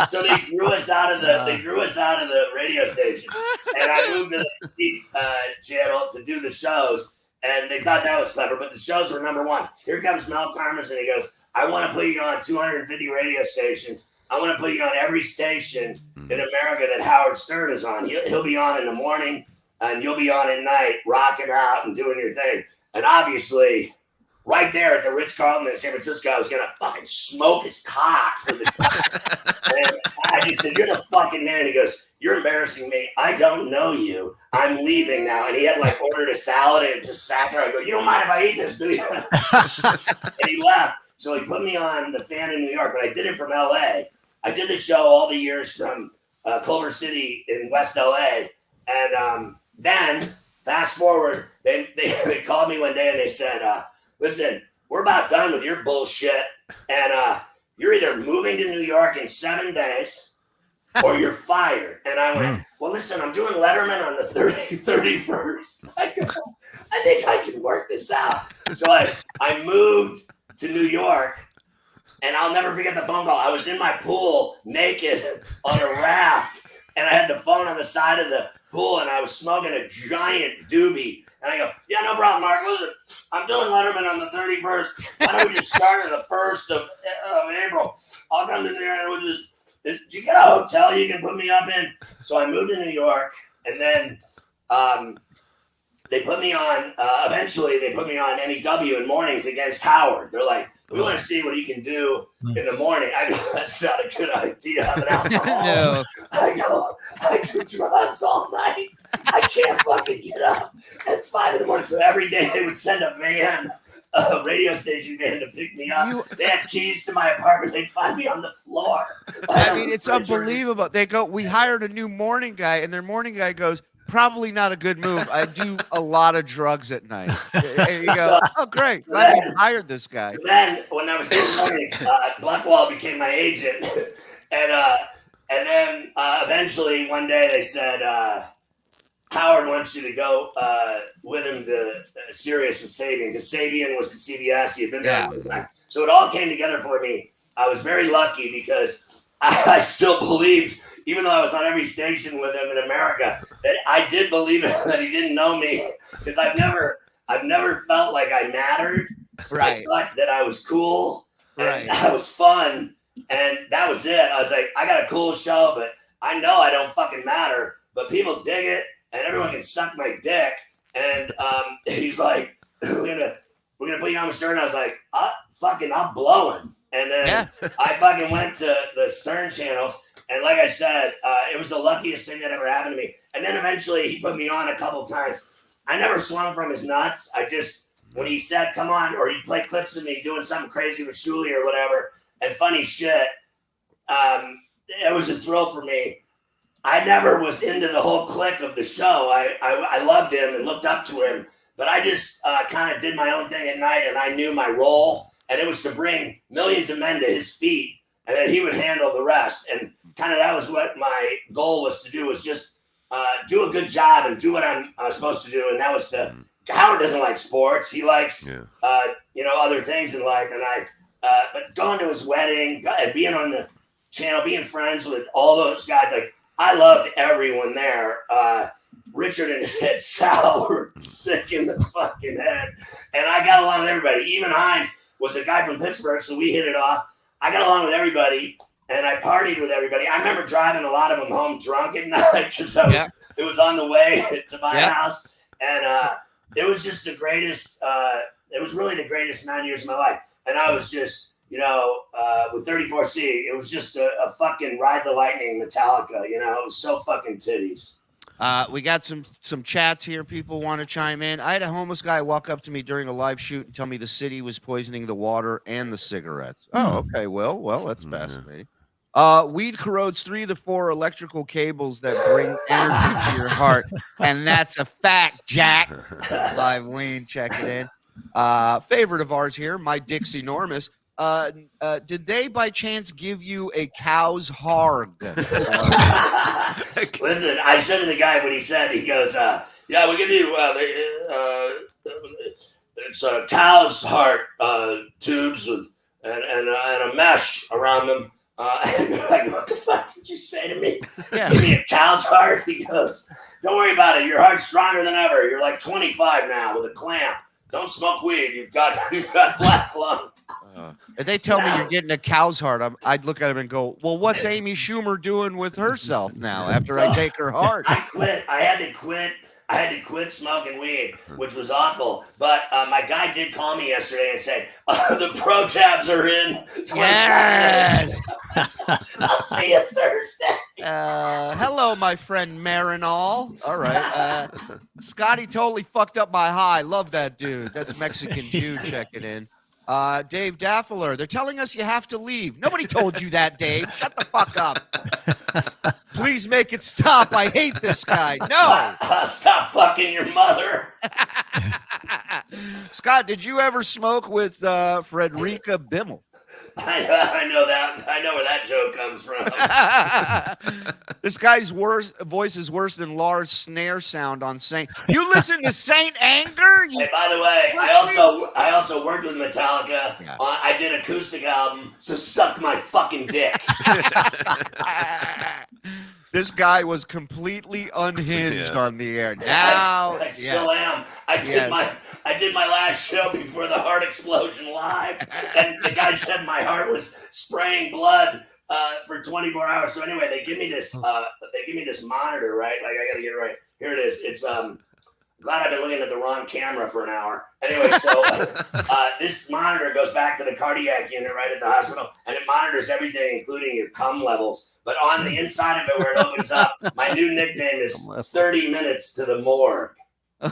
S17: So they threw us out of the radio station. And I moved to the TV channel to do the shows. And they thought that was clever, but the shows were number one. Here comes Mel Carmenson, and he goes, I want to put you on 250 radio stations. I want to put you on every station in America that Howard Stern is on. He'll be on in the morning, and you'll be on at night, rocking out and doing your thing. And obviously, right there at the Ritz-Carlton in San Francisco, I was going to fucking smoke his cock for the And I just said, you're the fucking man. And he goes, you're embarrassing me. I don't know you. I'm leaving now. And he had like ordered a salad and just sat there. I go, you don't mind if I eat this, do you? And he left. So he put me on The Fan in New York, but I did it from LA. I did the show all the years from Culver City in West LA. And then, fast forward, they called me one day and they said, listen, we're about done with your bullshit. And you're either moving to New York in 7 days or you're fired. And I went, well, listen, I'm doing Letterman on the 31st. I think I can work this out. So I moved to New York. And I'll never forget the phone call. I was in my pool naked on a raft, and I had the phone on the side of the pool, and I was smoking a giant doobie. And I go, yeah, no problem, Mark. Listen, I'm doing Letterman on the 31st. Why don't we just start on the 1st of April? I'll come in there and we'll just, do you get a hotel you can put me up in? So I moved to New York, and then they put me on, eventually they put me on NEW in mornings against Howard. They're like, we want to see what he can do in the morning. I go, that's not a good idea. I'm an alcoholic.
S18: No.
S17: I go, I do drugs all night. I can't fucking get up at 5 in the morning. So every day they would send a van, a radio station van to pick me up. They had keys to my apartment. They'd find me on the floor.
S11: I mean, it's unbelievable. They go, we hired a new morning guy, and their morning guy goes, probably not a good move. I do a lot of drugs at night. And you go, oh, great. Glad you hired this guy.
S17: So then, when I was doing mornings, Blackwall became my agent. And then eventually one day they said, Howard wants you to go with him to Sirius with Sabian, because Sabian was at CBS. He had been there. So it all came together for me. I was very lucky because I still believed, even though I was on every station with him in America, that I did believe that he didn't know me, because I've never felt like I mattered.
S11: Right.
S17: I thought that I was cool. And I was fun. And that was it. I was like, I got a cool show, but I know I don't fucking matter. But people dig it, and everyone can suck my dick. And he's like, we're gonna put you on with Stern. I was like, I'll blow him. And then I fucking went to the Stern channels. And like I said, it was the luckiest thing that ever happened to me. And then eventually he put me on a couple times. I never swung from his nuts. I just, when he said, come on, or he'd play clips of me doing something crazy with Shuli or whatever, and funny shit, it was a thrill for me. I never was into the whole clique of the show. I loved him and looked up to him, but I just kind of did my own thing at night, and I knew my role, and it was to bring millions of men to his feet, and then he would handle the rest. And kind of that was what my goal was to do, was just do a good job and do what I'm supposed to do. And that was to, Howard doesn't like sports. He likes, other things in life. And but going to his wedding and being on the channel, being friends with all those guys, like I loved everyone there. Richard and Ed Sal were sick in the fucking head. And I got along with everybody. Even Hines was a guy from Pittsburgh, so we hit it off. I got along with everybody. and I partied with everybody. I remember driving a lot of them home drunk at night because it was on the way to my house, and it was just the greatest. It was really the greatest 9 years of my life, and I was just, with 34C, it was just a fucking Ride the Lightning Metallica. It was so fucking titties.
S11: We got some chats here. People want to chime in. I had a homeless guy walk up to me during a live shoot and tell me the city was poisoning the water and the cigarettes. Oh, okay. Well, that's fascinating. Weed corrodes 3 of the 4 electrical cables that bring energy to your heart, and that's a fact, Jack. Live Wayne checking in. Favorite of ours here, my dick's enormous. Did they by chance give you a cow's hard?
S17: Listen, I said to the guy when he said, he goes, yeah, we give you, it's a cow's heart tubes and a mesh around them. And they're like, what the fuck did you say to me?
S11: Yeah.
S17: Give me a cow's heart? He goes, don't worry about it. Your heart's stronger than ever. You're like 25 now with a clamp. Don't smoke weed. You've got black lung.
S11: If they tell me you're getting a cow's heart, I'd look at him and go, well, what's Amy Schumer doing with herself now after I take her heart?
S17: I quit. I had to quit smoking weed, which was awful. But my guy did call me yesterday and say, the pro tabs are in.
S11: Yes.
S17: I'll see you Thursday.
S11: Hello, my friend Marinol. All right. Scotty totally fucked up my high. Love that dude. That's Mexican Jew checking in. Dave Daffler, they're telling us you have to leave. Nobody told you that, Dave. Shut the fuck up. Please make it stop. I hate this guy. No.
S17: Stop fucking your mother.
S11: Scott, did you ever smoke with Frederica Bimmel?
S17: I know that. I know where that joke comes from.
S11: This guy's voice is worse than Lars' snare sound on Saint. You listen to Saint Anger?
S17: Hey, by the way, I also worked with Metallica. Yeah. I did an acoustic album, so suck my fucking dick.
S11: This guy was completely unhinged on the air. Now
S17: I still am. I did my last show before the heart explosion live, and the guy said my heart was spraying blood for 24 hours. So anyway, they give me this monitor, right? Like I gotta get it right. Here it is. It's glad I've been looking at the wrong camera for an hour. Anyway, so this monitor goes back to the cardiac unit right at the hospital, and it monitors everything, including your cum levels. But on the inside of it, where it opens up, my new nickname is 30 minutes to the morgue.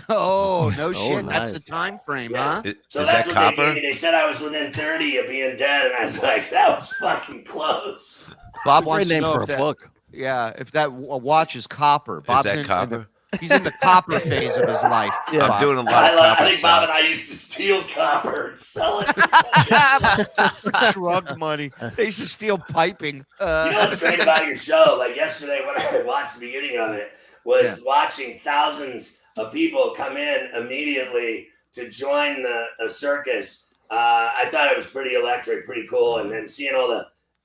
S11: Oh, no shit. Nice. That's the time frame, huh?
S17: So that's what they gave me. They said I was within 30 of being dead, and I was like, that was fucking close.
S11: Bob wants to know if that book. Yeah, if that watch is copper. Bob's
S6: is that copper?
S11: He's in the copper phase of his life.
S6: Yeah. I'm doing a lot of copper.
S17: I think Bob and I used to steal copper and sell it.
S11: Drug money. They used to steal piping.
S17: You know what's great about your show? Like yesterday when I watched the beginning of it was watching thousands of people come in immediately to join the circus. I thought it was pretty electric, pretty cool. And then seeing all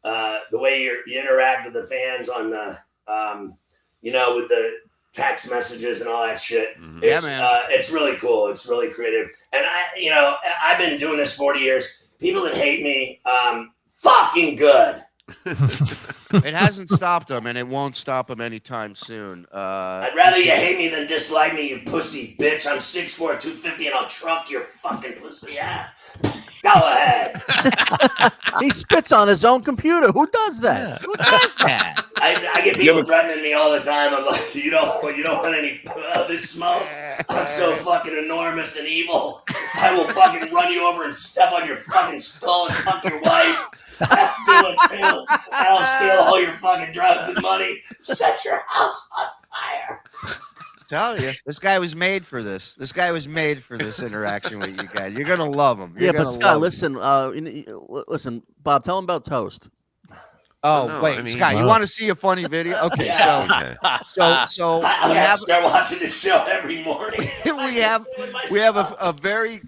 S17: the way you interact with the fans on the, with the text messages and all that shit. It's really cool. It's really creative. And I've been doing this 40 years. People that hate me, fucking good.
S11: It hasn't stopped them, and it won't stop them anytime soon.
S17: I'd rather you hate me than dislike me, you pussy bitch. I'm 6'4", 250, and I'll trunk your fucking pussy ass. Go ahead.
S10: He spits on his own computer. Who does that?
S11: Yeah. Who does that?
S17: I get people threatening me all the time. I'm like, you don't want any this smoke? I'm so fucking enormous and evil. I will fucking run you over and step on your fucking skull and fuck your wife. I'll do it too. I'll steal all your fucking drugs and money. Set your house on fire.
S11: Tell you, this guy was made for this. This guy was made for this interaction with you guys. You're gonna love him.
S10: But Scott, listen, listen, Bob, tell him about Toast.
S11: Oh, wait, Scott, you want to see a funny video? Okay, so
S17: I have to start watching this show every morning.
S11: we have a very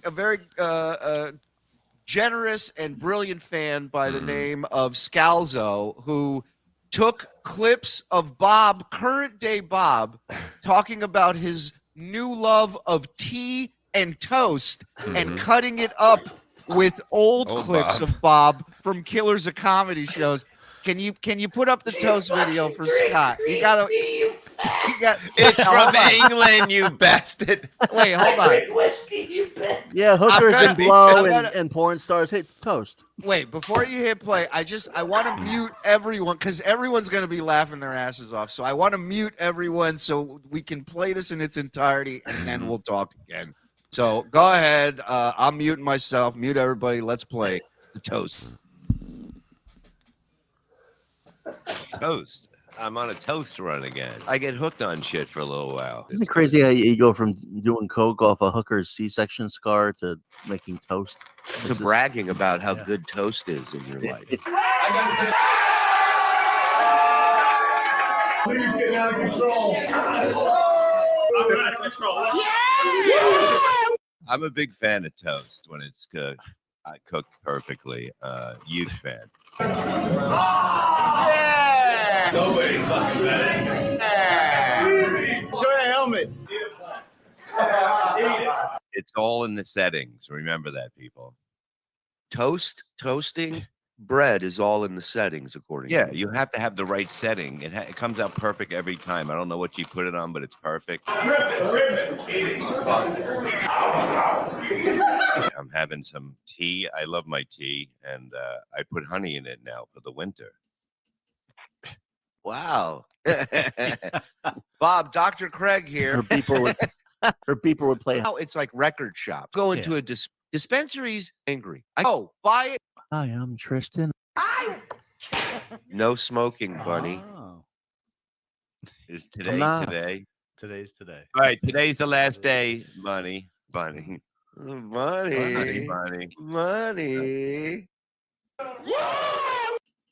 S11: generous and brilliant fan by the name of Scalzo, who took clips of Bob, current day Bob, talking about his new love of tea and toast and cutting it up with old clips of Bob from Killers of Comedy shows. Can you put up the toast video for Scott? You gotta.
S6: It's from
S11: Hold on.
S6: England, you bastard.
S11: Wait, hold on.
S17: Whiskey, you bet.
S10: Yeah, hookers
S11: gonna
S10: and
S11: be-
S10: blow
S11: I'm gonna-
S10: and porn stars hit toast.
S11: Wait, before you hit play, I want to mute everyone because everyone's going to be laughing their asses off. So I want to mute everyone so we can play this in its entirety, and then we'll talk again. So go ahead. I'm muting myself. Mute everybody. Let's play the toast.
S6: Toast. I'm on a toast run again. I get hooked on shit for a little while.
S10: Isn't it crazy how you go from doing coke off a hooker's C-section scar to making toast?
S11: To bragging about how good toast is in your life.
S14: Please get out of control.
S1: I'm out of control.
S6: I'm a big fan of toast when it's good. I cooked perfectly. Huge fan.
S14: No way, fucking man. Show the helmet.
S6: It's all in the settings. Remember that, people.
S11: Toasting bread is all in the settings, according
S6: Yeah,
S11: to
S6: you have to have the right setting. It comes out perfect every time. I don't know what you put it on, but it's perfect. I'm having some tea. I love my tea, and I put honey in it now for the winter.
S11: Wow. Bob, Dr. Craig here.
S10: Her beeper would play.
S11: Now it's like record shop. Go into a dispensary's angry. Buy it.
S10: Hi, I'm Tristan.
S11: No smoking, bunny.
S10: Oh.
S6: Is
S10: I'm
S6: today
S10: not.
S6: today?
S12: Today's today.
S6: All right, today's the last day, Bunny.
S11: Money.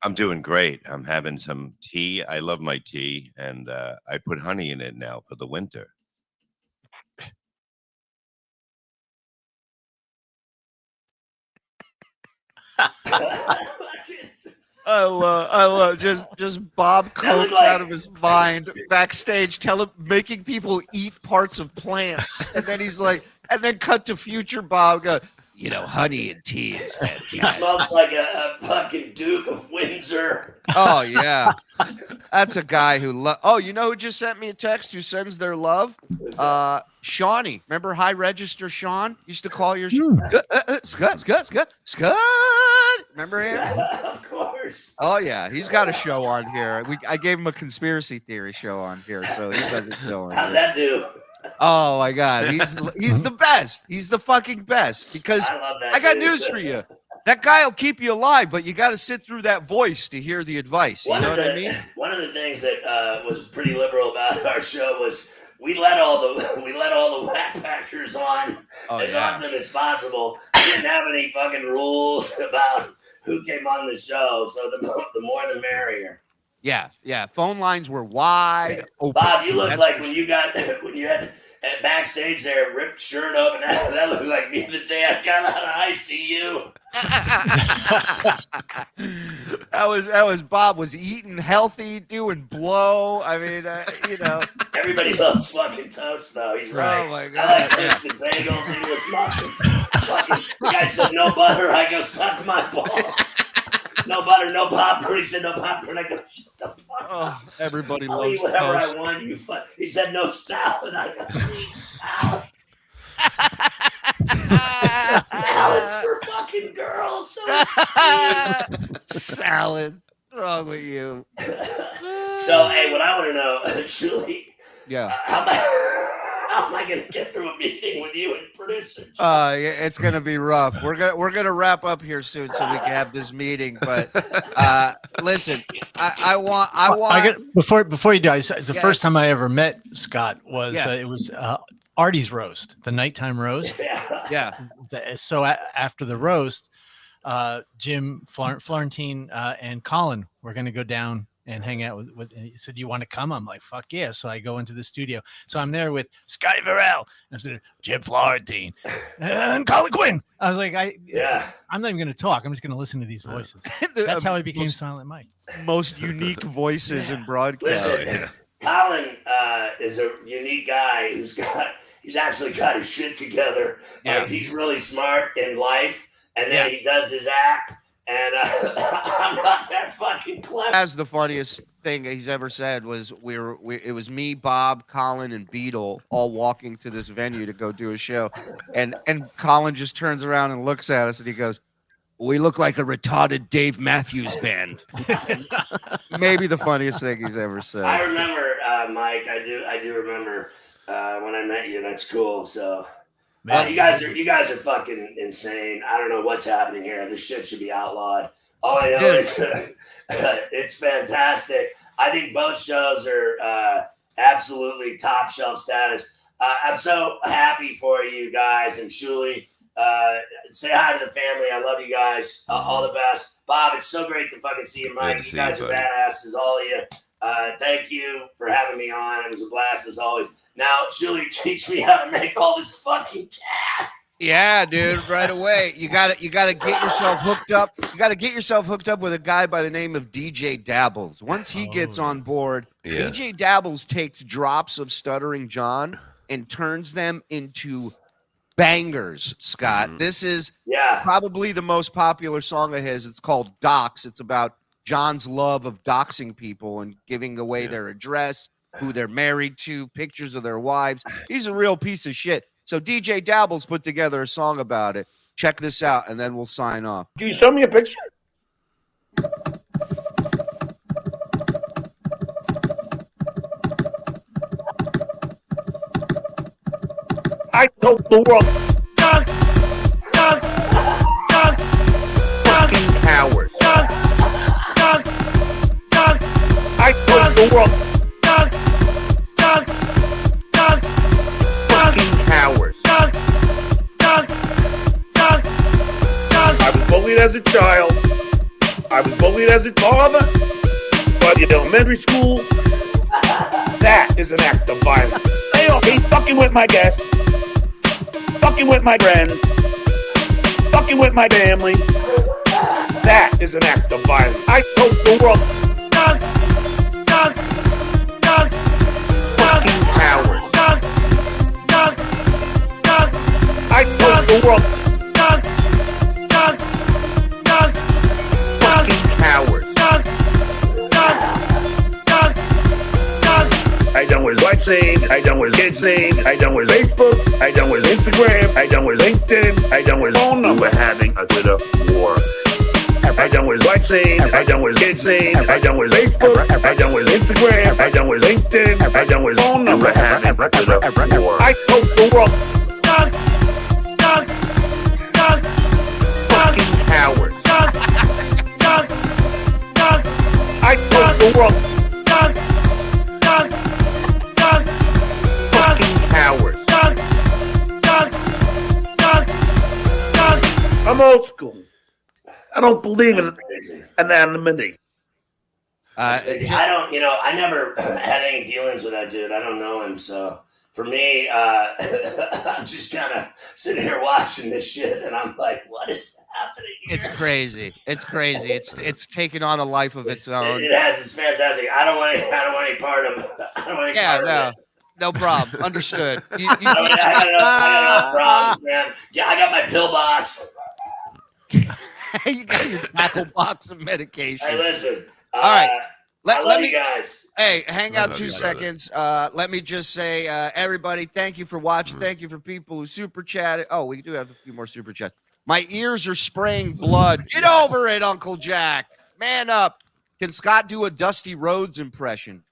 S6: I'm doing great. I'm having some tea. I love my tea, and I put honey in it now for the winter.
S11: I love just Bob coke out of his mind backstage, making people eat parts of plants, and then he's like, and then cut to future Bob go, honey and tea is
S17: He
S11: fantastic.
S17: smokes like a fucking Duke of Windsor.
S11: Oh yeah, that's a guy who Oh, you know who just sent me a text? Who sends their love? Shawnee. Remember High Register Sean used to call your Scott. Remember him?
S17: Of course.
S11: Oh yeah, he's got a show on here. I gave him a conspiracy theory show on here, so he does a show on
S17: How's
S11: here.
S17: that do?
S11: Oh my God, he's the best. He's the fucking best. Because
S17: I love that
S11: I got
S17: dude.
S11: news for you. That guy will keep you alive, but you got to sit through that voice to hear the advice. You know what I mean?
S17: One of the things that was pretty liberal about our show was we let all the whack packers on as often as possible. We didn't have any fucking rules about who came on the show, so the more the merrier.
S11: Yeah. Phone lines were wide open.
S17: Bob, you look
S11: That's
S17: like
S11: for
S17: when you had at backstage there, ripped shirt up, and that looked like me the day I got out of ICU.
S11: That was Bob was eating healthy, doing blow. I mean,
S17: Everybody loves fucking toast, though. He's right.
S11: Oh my
S17: I
S11: God,
S17: like toasted bagels. He was fucking. The guy said no butter. I go suck my balls. No butter, no popcorn. He said no popcorn. I go shut the fuck up.
S11: Everybody
S17: I'll
S11: loves
S17: eat whatever
S11: toast.
S17: I want. You fuck. He said no salad. I go eat salad. Salad's for fucking girls. So
S11: Salad. What's wrong with you?
S17: So, hey, what I want to know, Shuli, how am I going to get through a meeting with you and producers?
S11: Yeah, it's gonna be rough. We're gonna wrap up here soon so we can have this meeting. But listen, I want
S12: before you die. The first time I ever met Scott was it was Artie's roast, the nighttime roast.
S11: Yeah.
S12: So after the roast, Jim, Florentine, and Colin were going to go down and hang out with he said, "You want to come?" I'm like, "Fuck yeah!" So I go into the studio. So I'm there with Scotty Varel, and I said, Jim Florentine, and Colin Quinn. I was like, I'm not even going to talk. I'm just going to listen to these voices. That's how I became Silent Mike.
S11: Most unique voices in broadcasting.
S17: Listen, Colin is a unique guy he's actually got his shit together.
S11: Yeah.
S17: Like, he's really smart in life, and then he does his act, and I'm not that fucking clever.
S11: That's the funniest thing he's ever said was it was me, Bob, Colin, and Beetle all walking to this venue to go do a show, and Colin just turns around and looks at us and he goes, "We look like a retarded Dave Matthews Band." Maybe the funniest thing he's ever said.
S17: I remember, Mike. I do remember when I met you. That's cool. So you guys are fucking insane. I don't know what's happening here. This shit should be outlawed. All I know is it's fantastic. I think both shows are absolutely top shelf status. I'm so happy for you guys, and Shuli. Say hi to the family. I love you guys. All the best. Bob, it's so great to fucking see you, Mike. You guys are badasses, all of you. Thank you for having me on. It was a blast as always. Now, Shuli, teach me how to make all this fucking cat.
S11: Yeah, dude, right away. You gotta get yourself hooked up. You gotta get yourself hooked up with a guy by the name of DJ Dabbles. Once he gets on board, DJ Dabbles takes drops of Stuttering John and turns them into bangers, Scott. This is probably the most popular song of his. It's called Dox. It's about John's love of doxing people and giving away their address, who they're married to, pictures of their wives. He's a real piece of shit. So DJ Dabbles put together a song about it. Check this out, and then we'll sign off.
S1: Can you show me a picture? I told the world, fucking cowards. I told the world, fucking cowards. I was bullied as a child. I was bullied as a father. But in elementary school, that is an act of violence. They all hate fucking with my guests, fucking with my friends, fucking with my family. That is an act of violence. I told the world, fucking cowards. I told the world, fucking cowards. I done with life saying, I done with kids saying, I done with Facebook, I done with Instagram, I done with LinkedIn, I done with phone number having a Twitter war. I done with life saying, I done with kids saying, I done with Facebook, I done with Instagram, I done with LinkedIn, I done with phone number having a Twitter war. I told the world, fucking cowards. I told the world, fucking cowards. I'm old school. I don't believe in anonymity.
S17: I don't, I never had any dealings with that dude. I don't know him, so for me, I'm just kind of sitting here watching this shit, and I'm like, what is happening here?
S11: It's crazy. It's crazy. It's taken on a life of its own.
S17: It has. It's fantastic. I don't want any part of it. I don't want any part of it.
S11: No problem. Understood.
S17: I got enough problems, man. Yeah, I got my pill box.
S11: You got your tackle box of medication.
S17: Hey, listen.
S11: All right.
S17: Let me, guys.
S11: Hey, hang out 2 seconds. Let me just say, everybody, thank you for watching. Thank you for people who super chatted. Oh, we do have a few more super chats. My ears are spraying blood. Get over it, Uncle Jack. Man up. Can Scott do a Dusty Rhodes impression?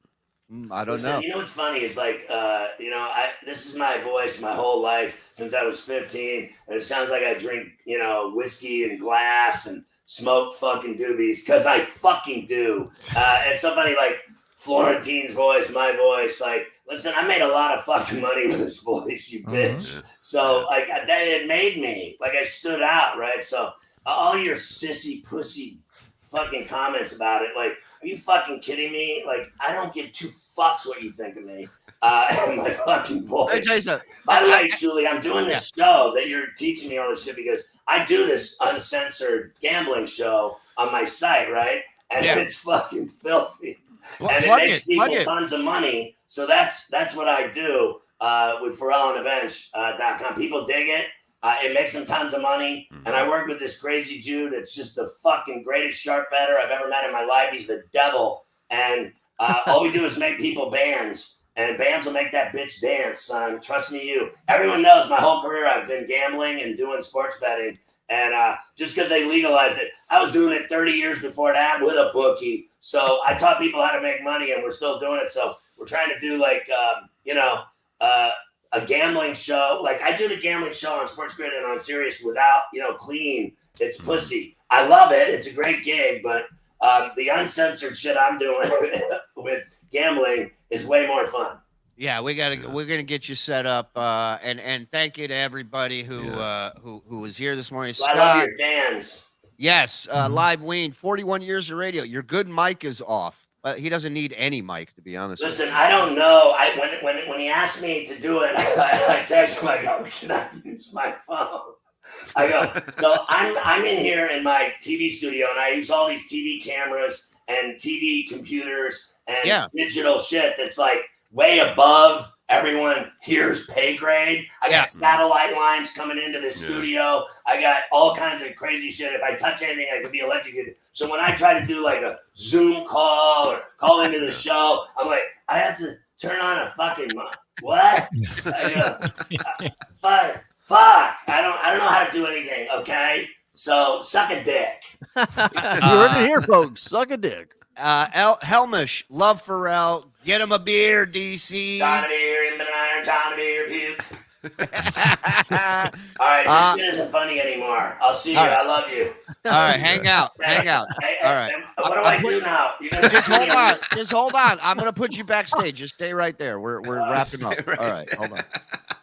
S11: I don't know.
S17: You know what's funny is like, this is my voice my whole life since I was 15, and it sounds like I drink, whiskey and glass and smoke fucking doobies because I fucking do. It's so funny, like Florentine's voice, my voice. Like, listen, I made a lot of fucking money with this voice, you bitch. So like that, it made me like I stood out, right? So all your sissy pussy fucking comments about it, like. Are you fucking kidding me? Like, I don't give 2 fucks what you think of me. And my fucking voice.
S11: Let me tell you something.
S17: By the way, Julie, I'm doing this show that you're teaching me all this shit because I do this uncensored gambling show on my site, right? And it's fucking filthy. And it makes people tons of money. So that's what I do with ForelOnTheBench.com. People dig it. It makes them tons of money. And I work with this crazy Jew that's just the fucking greatest sharp better I've ever met in my life. He's the devil. And all we do is make people bands. And bands will make that bitch dance, son. Trust me, you. Everyone knows my whole career I've been gambling and doing sports betting. And just because they legalized it, I was doing it 30 years before that with a bookie. So I taught people how to make money, and we're still doing it. So we're trying to do like, a gambling show. Like I do the gambling show on Sports Grid and on Sirius without, clean. It's pussy. I love it. It's a great gig, but the uncensored shit I'm doing with gambling is way more fun.
S18: Yeah, we're gonna get you set up, and thank you to everybody who was here this morning.
S17: I love your fans.
S18: Yes, Live Ween, 41 years of radio. Your good mic is off. He doesn't need any mic, to be honest.
S17: Listen, I don't know. When he asked me to do it, I text him. I go, "Can I use my phone?" I go, so I'm in here in my TV studio, and I use all these TV cameras and TV computers and digital shit that's like way above everyone here's pay grade. I got satellite lines coming into the studio. I got all kinds of crazy shit. If I touch anything, I could be electrocuted. So when I try to do like a Zoom call or call into the show, I'm like, I have to turn on a fucking what? I go, fuck. I don't know how to do anything. Okay, so suck a dick.
S10: You heard it here, folks. Suck a dick.
S18: Helmish, love Pharrell. Get him a beer, DC.
S17: John a beer, him an iron, John a beer, puke. All right, this shit isn't funny anymore. I'll see you. I love you.
S18: All right, hang out. All right.
S17: What do I do now?
S18: Just hold on. I'm gonna put you backstage. Just stay right there. We're wrapping up. All right, hold on.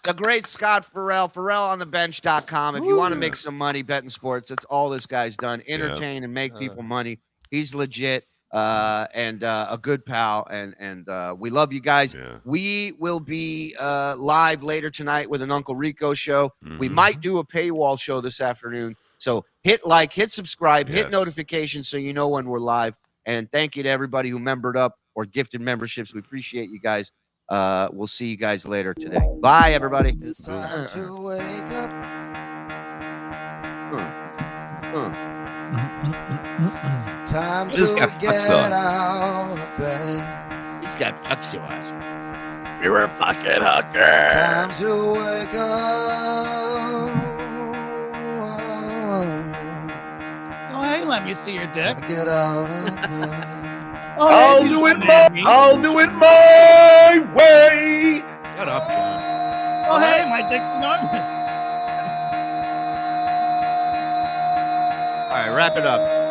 S18: The great Scott Farrell, FarrellOnTheBench.com. If you want to make some money betting sports, that's all this guy's done. Entertain and make people money. He's legit. And a good pal, and we love you guys. We will be live later tonight with an Uncle Rico show. We might do a paywall show this afternoon. So hit like, hit subscribe, hit notifications so you know when we're live. And thank you to everybody who membered up or gifted memberships. We appreciate you guys. We'll see you guys later today. Bye, everybody.
S9: It's time to wake up. Time to get out of bed.
S18: He's got fucks ass.
S10: You're a fucking hooker.
S9: Time to wake up.
S4: Oh, hey, let me see your dick.
S9: Get out of bed.
S4: Oh,
S1: I'll do it my way.
S18: Shut up, John.
S4: Oh, hey, my dick's enormous.
S18: All right, wrap it up.